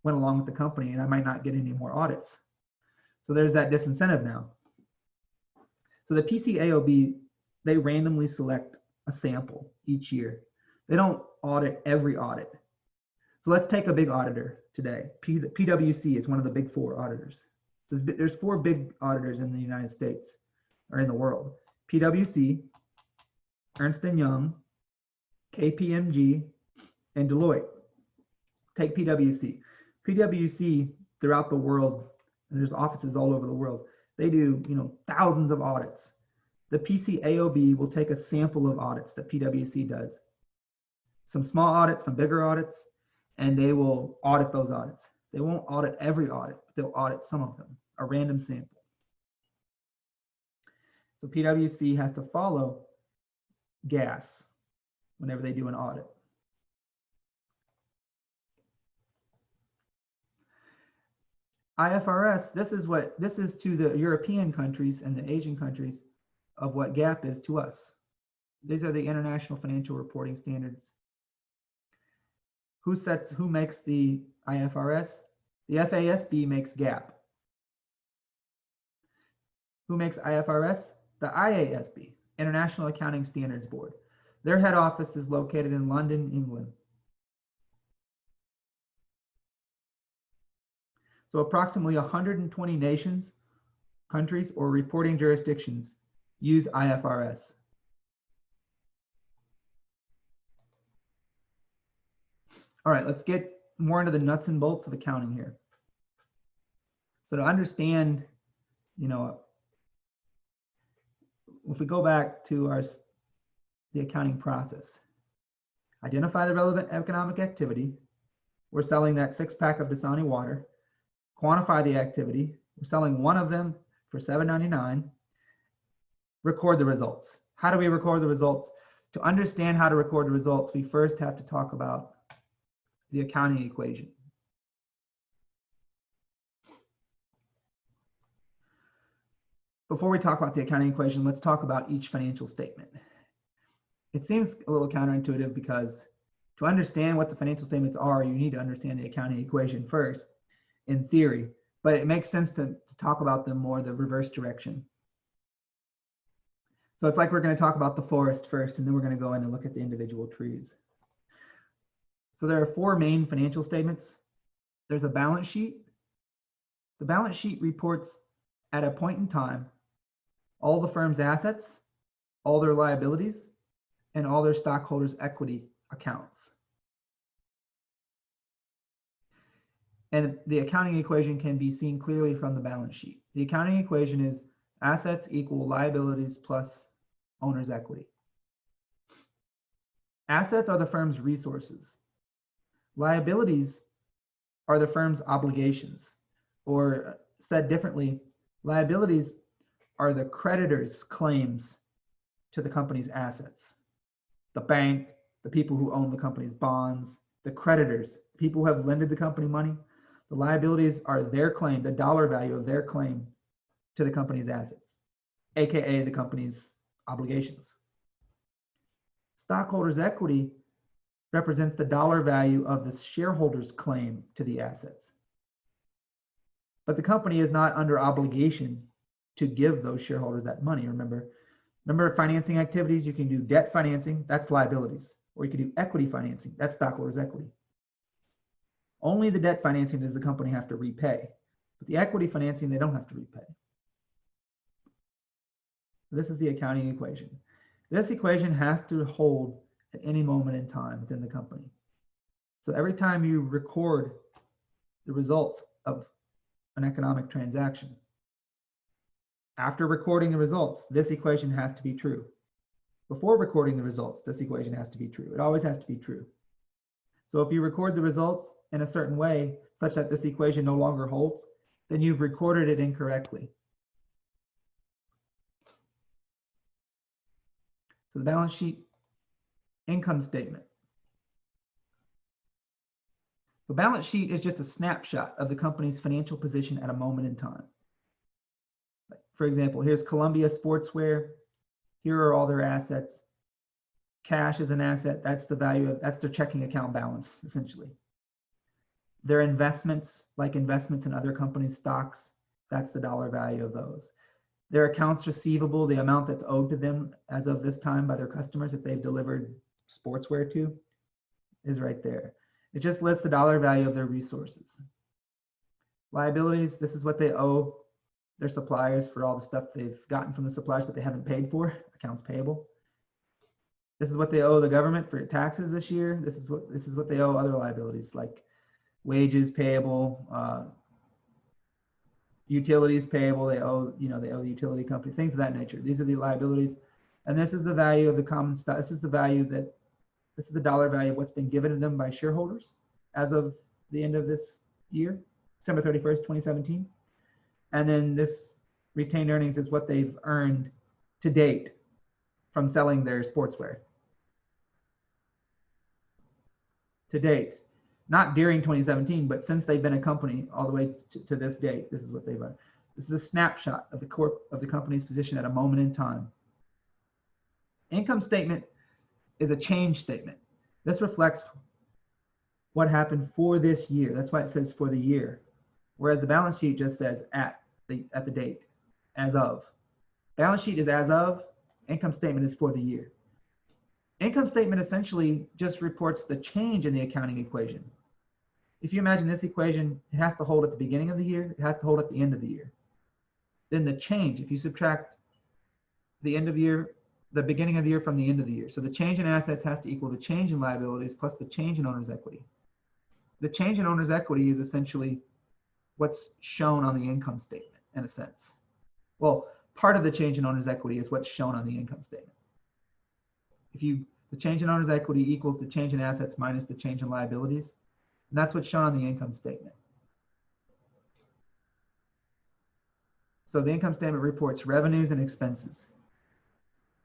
went along with the company and I might not get any more audits. So there's that disincentive now. So the PCAOB, they randomly select a sample each year. They don't audit every audit. So let's take a big auditor today. PwC is one of the big four auditors. There's four big auditors in the United States or in the world. PwC, Ernst & Young, KPMG, and Deloitte. Take PwC. PwC throughout the world, and there's offices all over the world, they do thousands of audits. The PCAOB will take a sample of audits that PwC does. Some small audits, some bigger audits, and they will audit those audits. They won't audit every audit, but they'll audit some of them, a random sample. So PwC has to follow GAS whenever they do an audit. IFRS, this is to the European countries and the Asian countries of what GAAP is to us. These are the International Financial Reporting Standards. Who makes the IFRS? The FASB makes GAAP. Who makes IFRS? The IASB, International Accounting Standards Board. Their head office is located in London, England. So approximately 120 nations, countries, or reporting jurisdictions use IFRS. All right, let's get more into the nuts and bolts of accounting here. So to understand, if we go back to the accounting process, identify the relevant economic activity. We're selling that 6-pack of Dasani water. Quantify the activity. We're selling one of them for $7.99. Record the results. How do we record the results? To understand how to record the results, we first have to talk about the accounting equation. Before we talk about the accounting equation, let's talk about each financial statement. It seems a little counterintuitive because to understand what the financial statements are, you need to understand the accounting equation first, in theory, but it makes sense to talk about them more the reverse direction. So it's like we're going to talk about the forest first, and then we're going to go in and look at the individual trees. So there are four main financial statements. There's a balance sheet. The balance sheet reports at a point in time all the firm's assets, all their liabilities, and all their stockholders' equity accounts. And the accounting equation can be seen clearly from the balance sheet. The accounting equation is assets equal liabilities plus owner's equity. Assets are the firm's resources. Liabilities are the firm's obligations, or said differently, liabilities are the creditor's claims to the company's assets. The bank, the people who own the company's bonds, the creditors, people who have lended the company money. The liabilities are their claim, the dollar value of their claim to the company's assets, AKA the company's obligations. Stockholders' equity represents the dollar value of the shareholder's claim to the assets. But the company is not under obligation to give those shareholders that money. Remember financing activities, you can do debt financing, that's liabilities, or you can do equity financing, that's stockholders' equity. Only the debt financing does the company have to repay, but the equity financing, they don't have to repay. This is the accounting equation. This equation has to hold at any moment in time within the company. So every time you record the results of an economic transaction, after recording the results, this equation has to be true. Before recording the results, this equation has to be true. It always has to be true. So if you record the results in a certain way, such that this equation no longer holds, then you've recorded it incorrectly. So the balance sheet, income statement. The balance sheet is just a snapshot of the company's financial position at a moment in time. For example, here's Columbia Sportswear. Here are all their assets. Cash is an asset. That's the value of, that's their checking account balance, essentially. Their investments, like investments in other companies' stocks, that's the dollar value of those. Their accounts receivable, the amount that's owed to them as of this time by their customers that they've delivered sportswear to, is right there. It just lists the dollar value of their resources. Liabilities, this is what they owe their suppliers for all the stuff they've gotten from the suppliers but they haven't paid for, accounts payable. This is what they owe the government for taxes this year. This is what they owe other liabilities like wages payable, utilities payable. They owe, they owe the utility company, things of that nature. These are the liabilities. And this is the value of the common stock. This is the dollar value of what's been given to them by shareholders as of the end of this year, December 31st, 2017. And then this retained earnings is what they've earned to date from selling their sportswear. To date, not during 2017, but since they've been a company all the way to this date, this is what they've earned. This is a snapshot of the company's position at a moment in time. Income statement is a change statement. This reflects what happened for this year. That's why it says for the year. Whereas the balance sheet just says at the date, as of. Balance sheet is as of, income statement is for the year. Income statement essentially just reports the change in the accounting equation. If you imagine this equation, it has to hold at the beginning of the year, it has to hold at the end of the year. Then the change, if you subtract the end of year, the beginning of the year from the end of the year. So the change in assets has to equal the change in liabilities plus the change in owner's equity. The change in owner's equity is essentially what's shown on the income statement in a sense. Well, part of the change in owner's equity is what's shown on the income statement. The change in owner's equity equals the change in assets minus the change in liabilities. And that's what's shown on the income statement. So the income statement reports revenues and expenses.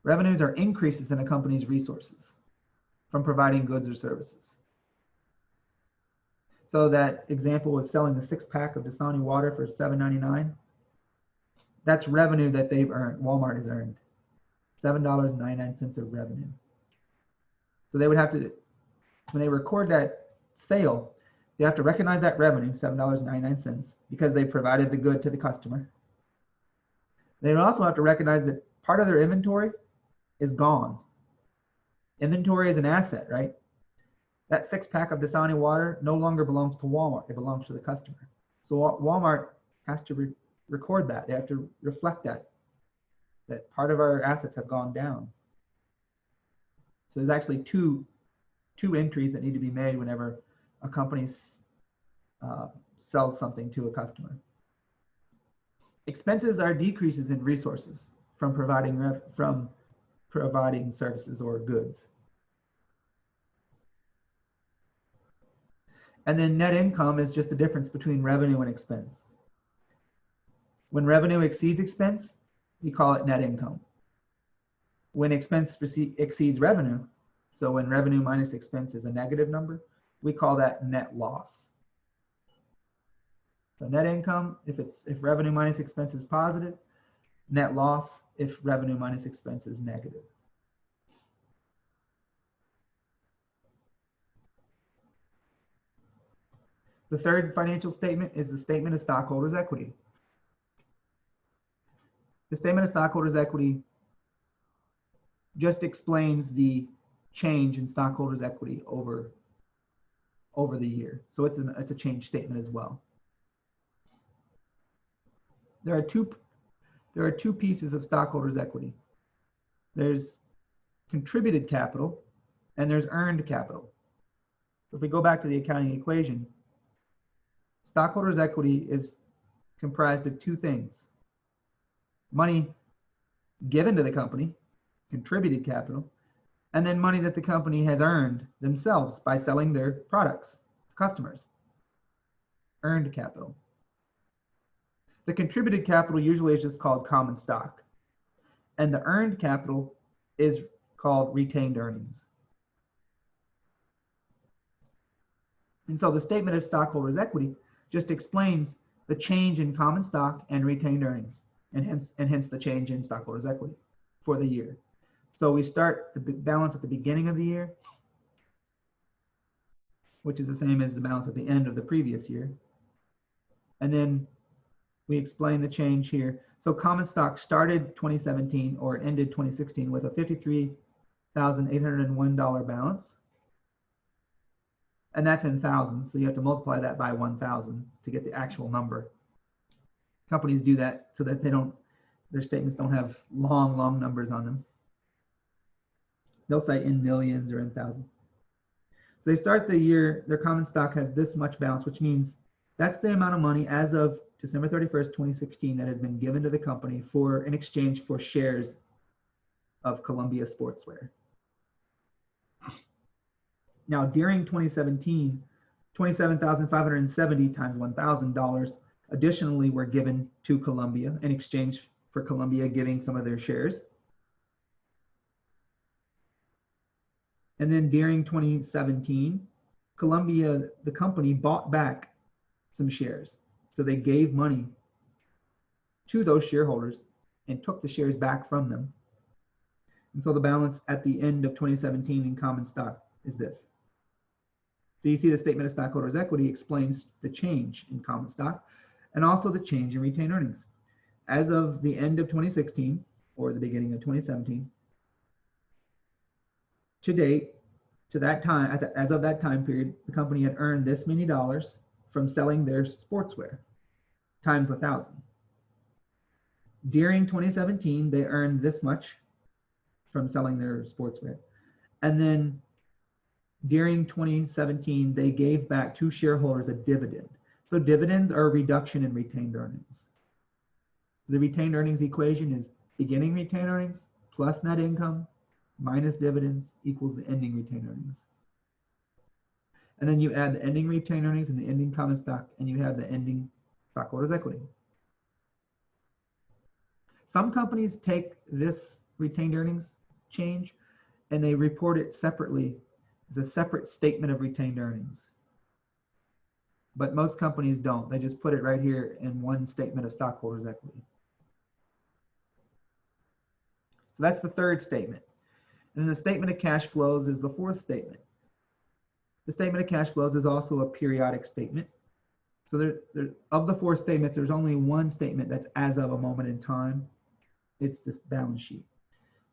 Revenues are increases in a company's resources from providing goods or services. So that example was selling the 6-pack of Dasani water for $7.99. That's revenue that they've earned, Walmart has earned. $7.99 of revenue. So they would have to, when they record that sale, they have to recognize that revenue, $7.99, because they provided the good to the customer. They would also have to recognize that part of their inventory is gone. Inventory is an asset, right? That 6-pack of Dasani water no longer belongs to Walmart. It belongs to the customer. So Walmart has to record that. They have to reflect that part of our assets have gone down. So there's actually two entries that need to be made whenever a company sells something to a customer. Expenses are decreases in resources from providing services or goods. And then net income is just the difference between revenue and expense. When revenue exceeds expense, we call it net income. When expense exceeds revenue, so when revenue minus expense is a negative number, we call that net loss. So net income, if revenue minus expense is positive, net loss if revenue minus expense is negative. The third financial statement is the statement of stockholders' equity. The statement of stockholders' equity just explains the change in stockholders' equity over the year. So it's a change statement as well. There are two pieces of stockholders' equity. There's contributed capital and there's earned capital. So if we go back to the accounting equation, stockholders' equity is comprised of two things: money given to the company, contributed capital, and then money that the company has earned themselves by selling their products to customers, earned capital. The contributed capital usually is just called common stock, and the earned capital is called retained earnings. And so the statement of stockholders' equity just explains the change in common stock and retained earnings, and hence the change in stockholders' equity for the year. So we start the balance at the beginning of the year, which is the same as the balance at the end of the previous year. And then we explain the change here. So common stock started 2017 or ended 2016 with a $53,801 balance. And that's in thousands. So you have to multiply that by 1,000 to get the actual number. Companies do that so that their statements don't have long numbers on them. They'll say in millions or in thousands. So they start the year, their common stock has this much balance, which means that's the amount of money as of December 31st, 2016 that has been given to the company in exchange for shares of Columbia Sportswear. Now, during 2017, $27,570 times $1,000 additionally were given to Columbia in exchange for Columbia giving some of their shares. And then during 2017, Columbia, the company, bought back some shares. So they gave money to those shareholders and took the shares back from them. And so the balance at the end of 2017 in common stock is this. So you see the statement of stockholders' equity explains the change in common stock and also the change in retained earnings. As of the end of 2016 or the beginning of 2017, to date, to that time, as of that time period, the company had earned this many dollars from selling their sportswear times 1,000. During 2017, they earned this much from selling their sportswear. And then during 2017, they gave back to shareholders a dividend. So dividends are a reduction in retained earnings. The retained earnings equation is beginning retained earnings plus net income minus dividends equals the ending retained earnings. And then you add the ending retained earnings and the ending common stock, and you have the ending stockholders' equity. Some companies take this retained earnings change and they report it separately as a separate statement of retained earnings. But most companies don't. They just put it right here in one statement of stockholders' equity. So that's the third statement. And then the statement of cash flows is the fourth statement. The statement of cash flows is also a periodic statement. So of the four statements, there's only one statement that's as of a moment in time. It's this balance sheet.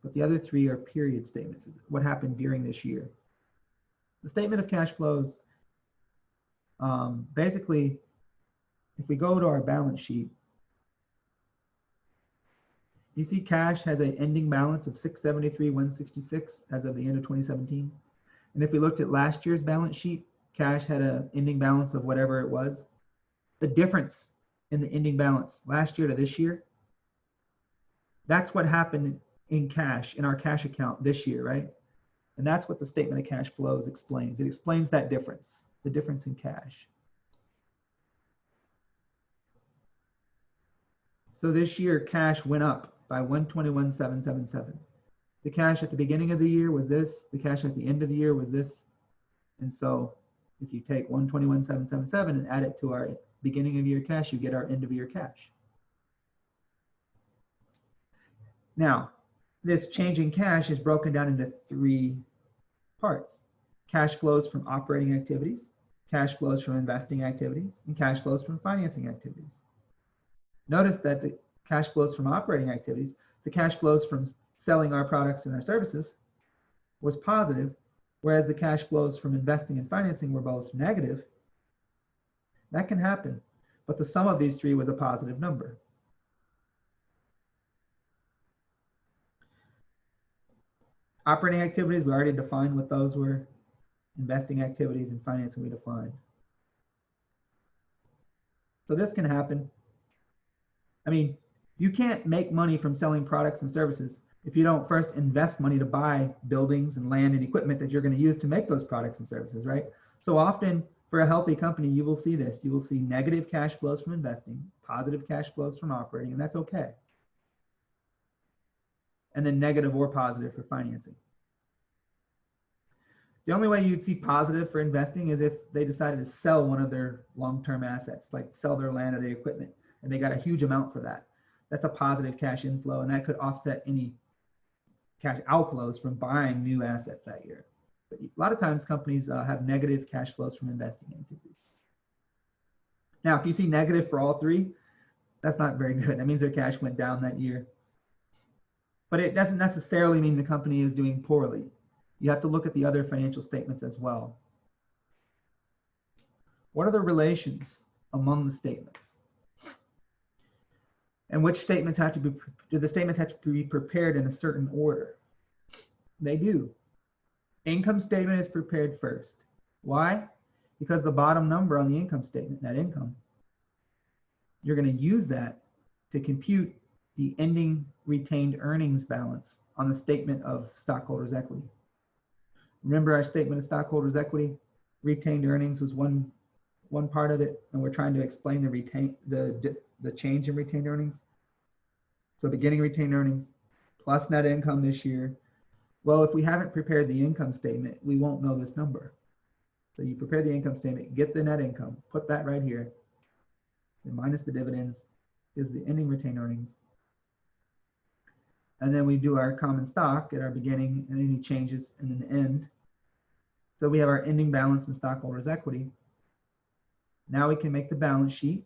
But the other three are period statements, what happened during this year. The statement of cash flows, basically, if we go to our balance sheet, you see cash has an ending balance of $673,166 as of the end of 2017. And if we looked at last year's balance sheet, cash had an ending balance of whatever it was. The difference in the ending balance last year to this year, that's what happened in cash, in our cash account this year, right? And that's what the statement of cash flows explains. It explains that difference, the difference in cash. So this year, cash went up by $121,777. The cash at the beginning of the year was this. The cash at the end of the year was this. And so if you take $121,777 and add it to our beginning of year cash, you get our end of year cash. Now, this change in cash is broken down into three parts. Cash flows from operating activities, cash flows from investing activities, and cash flows from financing activities. Notice that the cash flows from operating activities, the cash flows from selling our products and our services was positive, whereas the cash flows from investing and financing were both negative. That can happen, but the sum of these three was a positive number. Operating activities, we already defined what those were. Investing activities and financing, we defined. So this can happen. I mean, you can't make money from selling products and services if you don't first invest money to buy buildings and land and equipment that you're going to use to make those products and services, right? So often for a healthy company, you will see this. You will see negative cash flows from investing, positive cash flows from operating, and that's okay. And then negative or positive for financing. The only way you'd see positive for investing is if they decided to sell one of their long-term assets, like sell their land or their equipment, and they got a huge amount for that. That's a positive cash inflow, and that could offset any cash outflows from buying new assets that year. But a lot of times companies have negative cash flows from investing activities. Now, if you see negative for all three, that's not very good. That means their cash went down that year. But it doesn't necessarily mean the company is doing poorly. You have to look at the other financial statements as well. What are the relations among the statements? And which statements have to be, do the statements have to be prepared in a certain order? They do. Income statement is prepared first. Why? Because the bottom number on the income statement, net income, you're going to use that to compute the ending retained earnings balance on the statement of stockholders' equity. Remember our statement of stockholders' equity? Retained earnings was one part of it, and we're trying to explain the change in retained earnings. So beginning retained earnings plus net income this year. Well, if we haven't prepared the income statement, we won't know this number. So you prepare the income statement, get the net income, put that right here, and minus the dividends is the ending retained earnings. And then we do our common stock at our beginning and any changes and then the end. So we have our ending balance in stockholders' equity. Now we can make the balance sheet.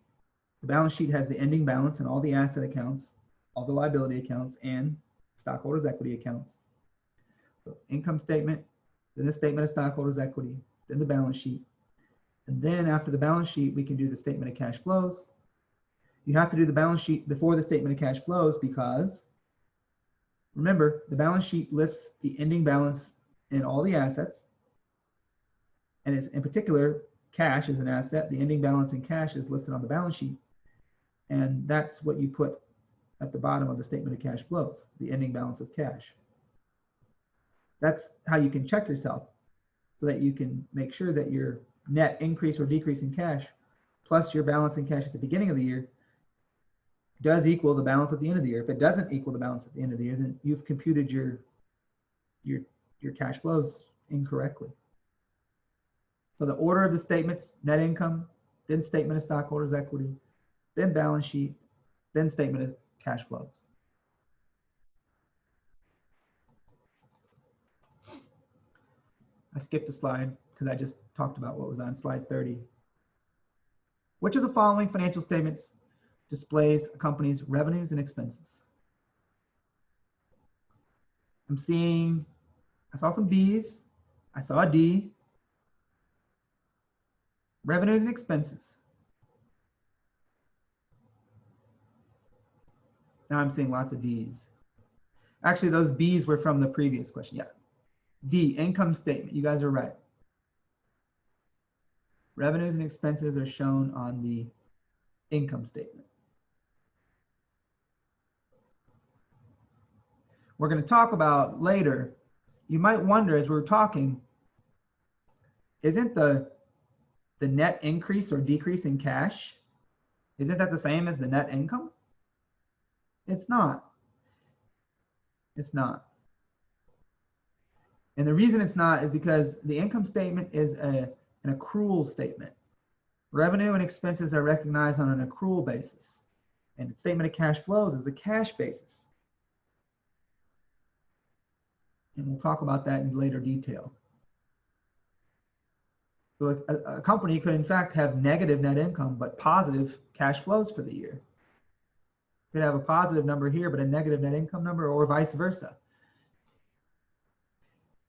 The balance sheet has the ending balance and all the asset accounts, all the liability accounts, and stockholders' equity accounts. So income statement, then the statement of stockholders' equity, then the balance sheet. And then after the balance sheet, we can do the statement of cash flows. You have to do the balance sheet before the statement of cash flows because, remember, the balance sheet lists the ending balance in all the assets. And it's in particular, cash is an asset. The ending balance in cash is listed on the balance sheet. And that's what you put at the bottom of the statement of cash flows, the ending balance of cash. That's how you can check yourself so that you can make sure that your net increase or decrease in cash plus your balance in cash at the beginning of the year does equal the balance at the end of the year. If it doesn't equal the balance at the end of the year, then you've computed your cash flows incorrectly. So the order of the statements, net income, then statement of stockholders' equity, then balance sheet, then statement of cash flows. I skipped a slide because I just talked about what was on slide 30. Which of the following financial statements displays a company's revenues and expenses? I saw some B's, I saw a D. Revenues and expenses. Now I'm seeing lots of D's. Actually, those B's were from the previous question. Yeah. D, income statement. You guys are right. Revenues and expenses are shown on the income statement. We're going to talk about later. You might wonder as we're talking, isn't the net increase or decrease in cash, isn't that the same as the net income? It's not. It's not. And the reason it's not is because the income statement is an accrual statement. Revenue and expenses are recognized on an accrual basis. And the statement of cash flows is a cash basis. And we'll talk about that in later detail. So a company could in fact have negative net income, but positive cash flows for the year. Could have a positive number here, but a negative net income number, or vice versa.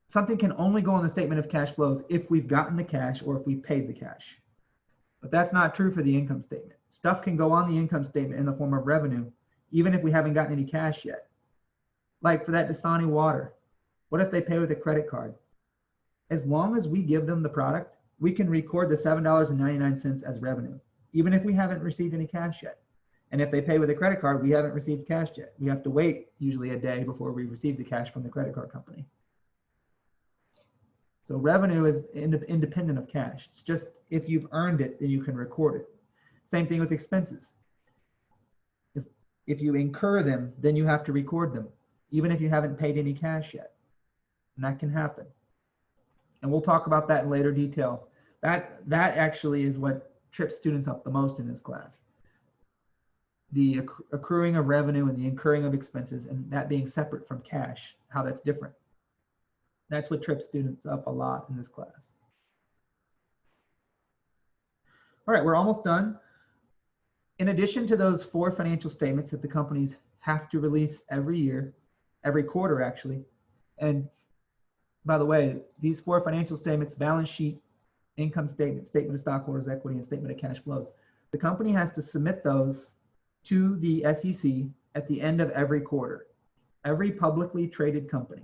Something can only go on the statement of cash flows if we've gotten the cash or if we paid the cash. But that's not true for the income statement. Stuff can go on the income statement in the form of revenue, even if we haven't gotten any cash yet. Like for that Dasani water, what if they pay with a credit card? As long as we give them the product, we can record the $7.99 as revenue, even if we haven't received any cash yet. And if they pay with a credit card, we haven't received cash yet. We have to wait usually a day before we receive the cash from the credit card company. So revenue is independent of cash. It's just if you've earned it, then you can record it. Same thing with expenses. If you incur them, then you have to record them, even if you haven't paid any cash yet. And that can happen. And we'll talk about that in later detail. That actually is what trips students up the most in this class. the accruing of revenue and the incurring of expenses, and that being separate from cash, how that's different. That's what trips students up a lot in this class. All right, we're almost done. In addition to those 4 financial statements that the companies have to release every year, every quarter actually, and by the way, these 4 financial statements, balance sheet, income statement, statement of stockholders' equity, and statement of cash flows, the company has to submit those to the SEC at the end of every quarter. Every publicly traded company.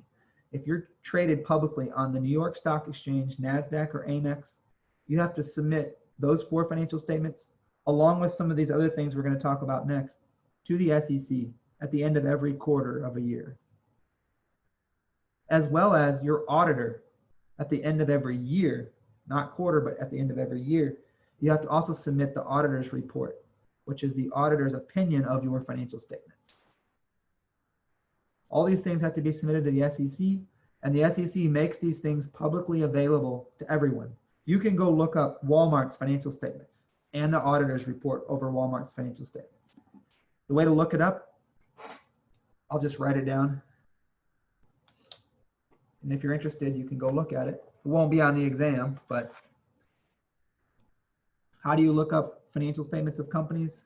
If you're traded publicly on the New York Stock Exchange, NASDAQ, or Amex, you have to submit those 4 financial statements along with some of these other things we're going to talk about next to the SEC at the end of every quarter of a year. As well as your auditor at the end of every year, not quarter, but at the end of every year, you have to also submit the auditor's report, which is the auditor's opinion of your financial statements. All these things have to be submitted to the SEC, and the SEC makes these things publicly available to everyone. You can go look up Walmart's financial statements and the auditor's report over Walmart's financial statements. The way to look it up, I'll just write it down. And if you're interested, you can go look at it. It won't be on the exam, but how do you look up financial statements of companies?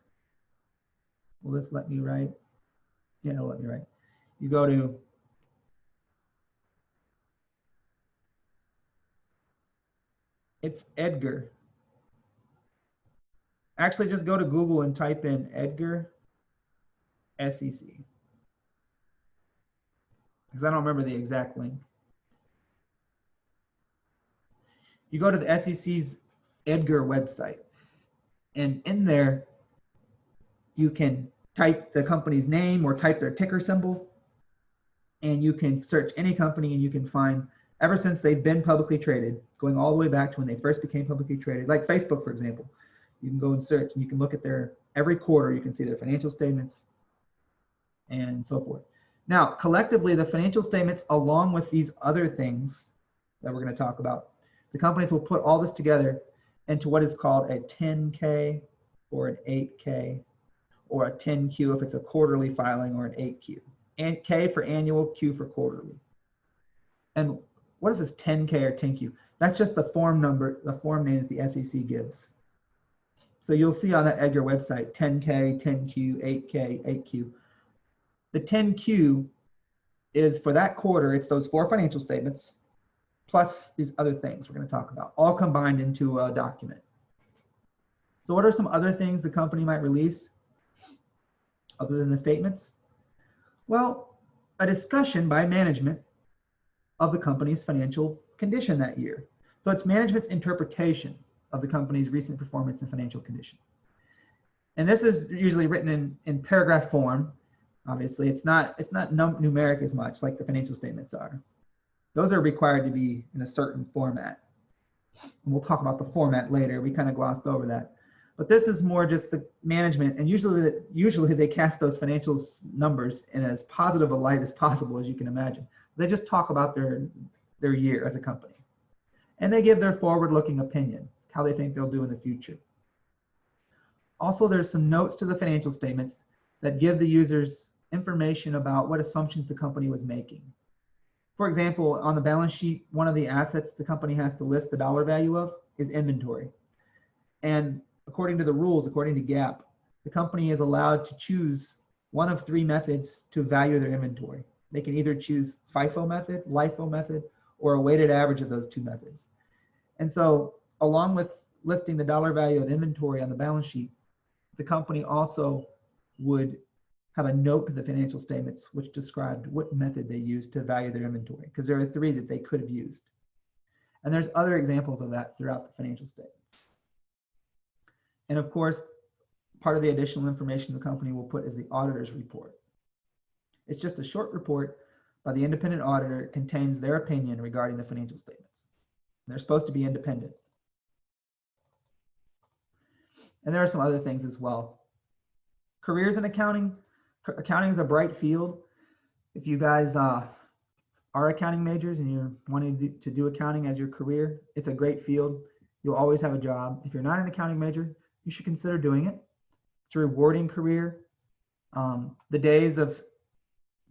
Will this let me write? Yeah, it'll let me write. You go to it's Edgar. Actually, just go to Google and type in Edgar SEC. Because I don't remember the exact link. You go to the SEC's Edgar website, and in there you can type the company's name or type their ticker symbol, and you can search any company and you can find, ever since they've been publicly traded, going all the way back to when they first became publicly traded, like Facebook, for example. You can go and search and you can look at their, every quarter, you can see their financial statements and so forth. Now, collectively, the financial statements, along with these other things that we're going to talk about, the companies will put all this together into what is called a 10K or an 8K or a 10Q if it's a quarterly filing, or an 8Q. And K for annual, Q for quarterly. And what is this 10K or 10Q? That's just the form number, the form name that the SEC gives. So you'll see on that Edgar website, 10K, 10Q, 8K, 8Q. The 10Q is for that quarter, it's those 4 financial statements, plus these other things we're going to talk about, all combined into a document. So what are some other things the company might release other than the statements? Well, a discussion by management of the company's financial condition that year. So it's management's interpretation of the company's recent performance and financial condition. And this is usually written in paragraph form. Obviously, it's not numeric as much like the financial statements are. Those are required to be in a certain format. And we'll talk about the format later. We kind of glossed over that. But this is more just the management, and usually they cast those financial numbers in as positive a light as possible, as you can imagine. They just talk about their year as a company. And they give their forward-looking opinion, how they think they'll do in the future. Also, there's some notes to the financial statements that give the users information about what assumptions the company was making. For example, on the balance sheet, one of the assets the company has to list the dollar value of is inventory. And according to the rules, according to GAAP, the company is allowed to choose one of 3 methods to value their inventory. They can either choose FIFO method, LIFO method, or a weighted average of those 2 methods. And so along with listing the dollar value of inventory on the balance sheet, the company also would have a note to the financial statements which described what method they used to value their inventory, because there are 3 that they could have used. And there's other examples of that throughout the financial statements. And of course, part of the additional information the company will put is the auditor's report. It's just a short report by the independent auditor. It contains their opinion regarding the financial statements. They're supposed to be independent. And there are some other things as well. Careers in accounting. Accounting is a bright field. If you guys are accounting majors and you're wanting to do accounting as your career, it's a great field. You'll always have a job. If you're not an accounting major, you should consider doing it. It's a rewarding career. The days of,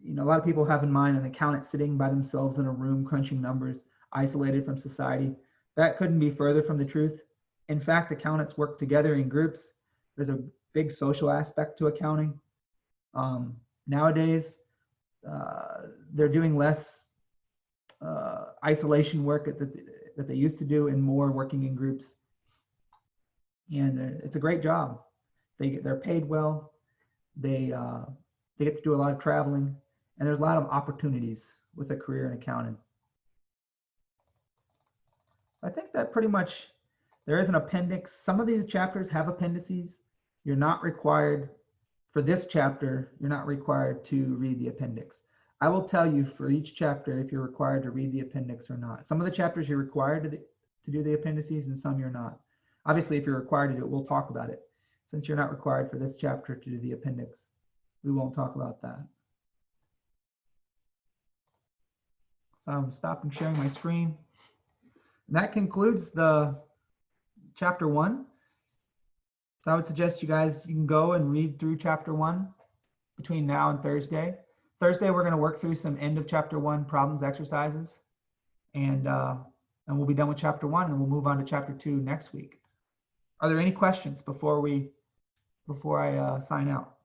a lot of people have in mind an accountant sitting by themselves in a room crunching numbers, isolated from society. That couldn't be further from the truth. In fact, accountants work together in groups. There's a big social aspect to accounting. Nowadays, they're doing less isolation work that they used to do and more working in groups. And it's a great job. They're paid well. They get to do a lot of traveling, and there's a lot of opportunities with a career in accounting. I think that pretty much, there is an appendix. Some of these chapters have appendices. You're not required, for this chapter, you're not required to read the appendix. I will tell you for each chapter if you're required to read the appendix or not. Some of the chapters you're required to do the appendices, and some you're not. Obviously, if you're required to do it, we'll talk about it. Since you're not required for this chapter to do the appendix, we won't talk about that. So I'm stopping sharing my screen. And that concludes the chapter 1. So I would suggest you guys, you can go and read through chapter 1 between now and Thursday. Thursday, we're going to work through some end of chapter 1 problems exercises, and we'll be done with chapter 1, and we'll move on to chapter 2 next week. Are there any questions before I sign out?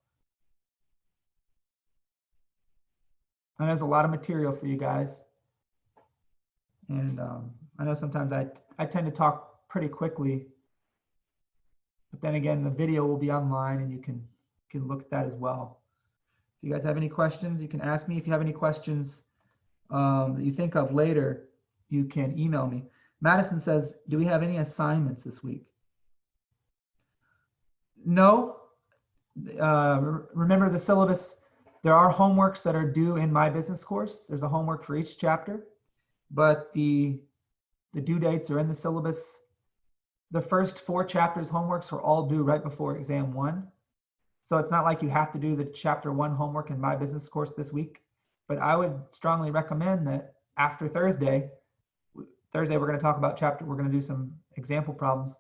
And there's a lot of material for you guys, and I know sometimes I tend to talk pretty quickly, but then again, the video will be online, and you can look at that as well. If you guys have any questions, you can ask me. If you have any questions that you think of later, you can email me. Madison says, do we have any assignments this week? No. Remember the syllabus. There are homeworks that are due in my business course. There's a homework for each chapter, but the due dates are in the syllabus. The first 4 chapters homeworks are all due right before exam 1. So it's not like you have to do the chapter 1 homework in my business course this week, but I would strongly recommend that after Thursday, we're going to talk about we're going to do some example problems.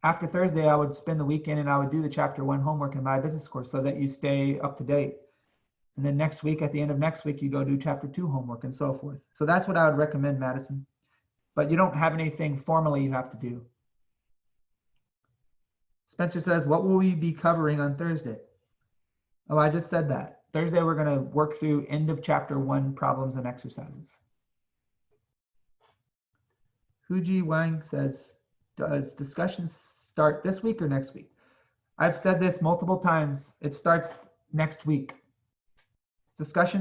After Thursday, I would spend the weekend and I would do the chapter 1 homework in my business course so that you stay up to date. And then next week, at the end of next week, you go do chapter 2 homework and so forth. So that's what I would recommend, Madison. But you don't have anything formally you have to do. Spencer says, what will we be covering on Thursday? Oh, I just said that. Thursday, we're going to work through end of chapter 1 problems and exercises. Huji Wang says, does discussions start this week or next week? I've said this multiple times. It starts next week.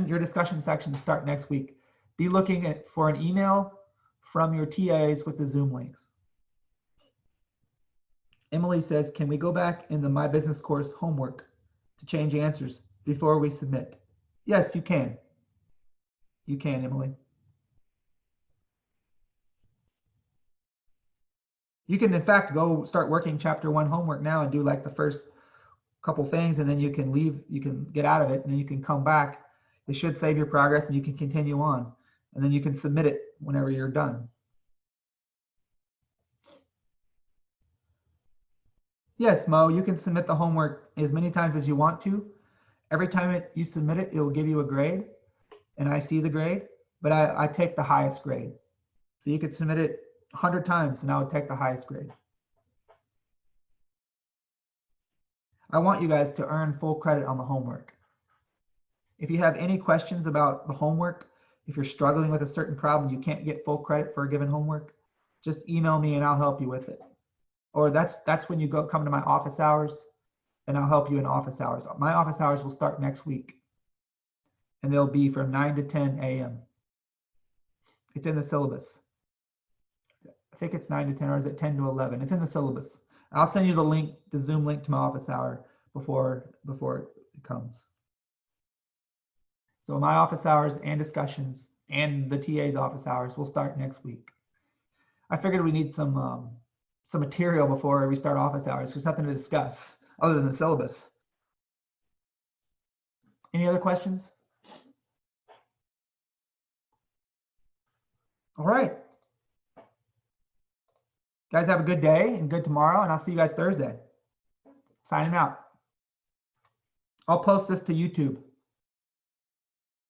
Your discussion sections start next week. Be looking for an email from your TAs with the Zoom links. Emily says, can we go back in the My Business course homework to change answers before we submit? Yes, you can. You can, Emily. You can, in fact, go start working chapter 1 homework now and do like the first couple things, and then you can leave, you can get out of it, and then you can come back. It should save your progress, and you can continue on. And then you can submit it whenever you're done. Yes, Mo, you can submit the homework as many times as you want to. Every time you submit it, it will give you a grade, and I see the grade, but I take the highest grade. So you could submit it 100 times, and I would take the highest grade. I want you guys to earn full credit on the homework. If you have any questions about the homework, if you're struggling with a certain problem, you can't get full credit for a given homework, just email me and I'll help you with it. Or that's when you come to my office hours, and I'll help you in office hours. My office hours will start next week, and they'll be from 9 to 10 a.m. It's in the syllabus. I think it's 9 to 10, or is it 10 to 11? It's in the syllabus. I'll send you the link, the Zoom link to my office hour before it comes. So my office hours and discussions and the TA's office hours will start next week. I figured we need some material before we start office hours. There's nothing to discuss other than the syllabus. Any other questions? All right. Guys, have a good day and good tomorrow, and I'll see you guys Thursday. Signing out. I'll post this to YouTube.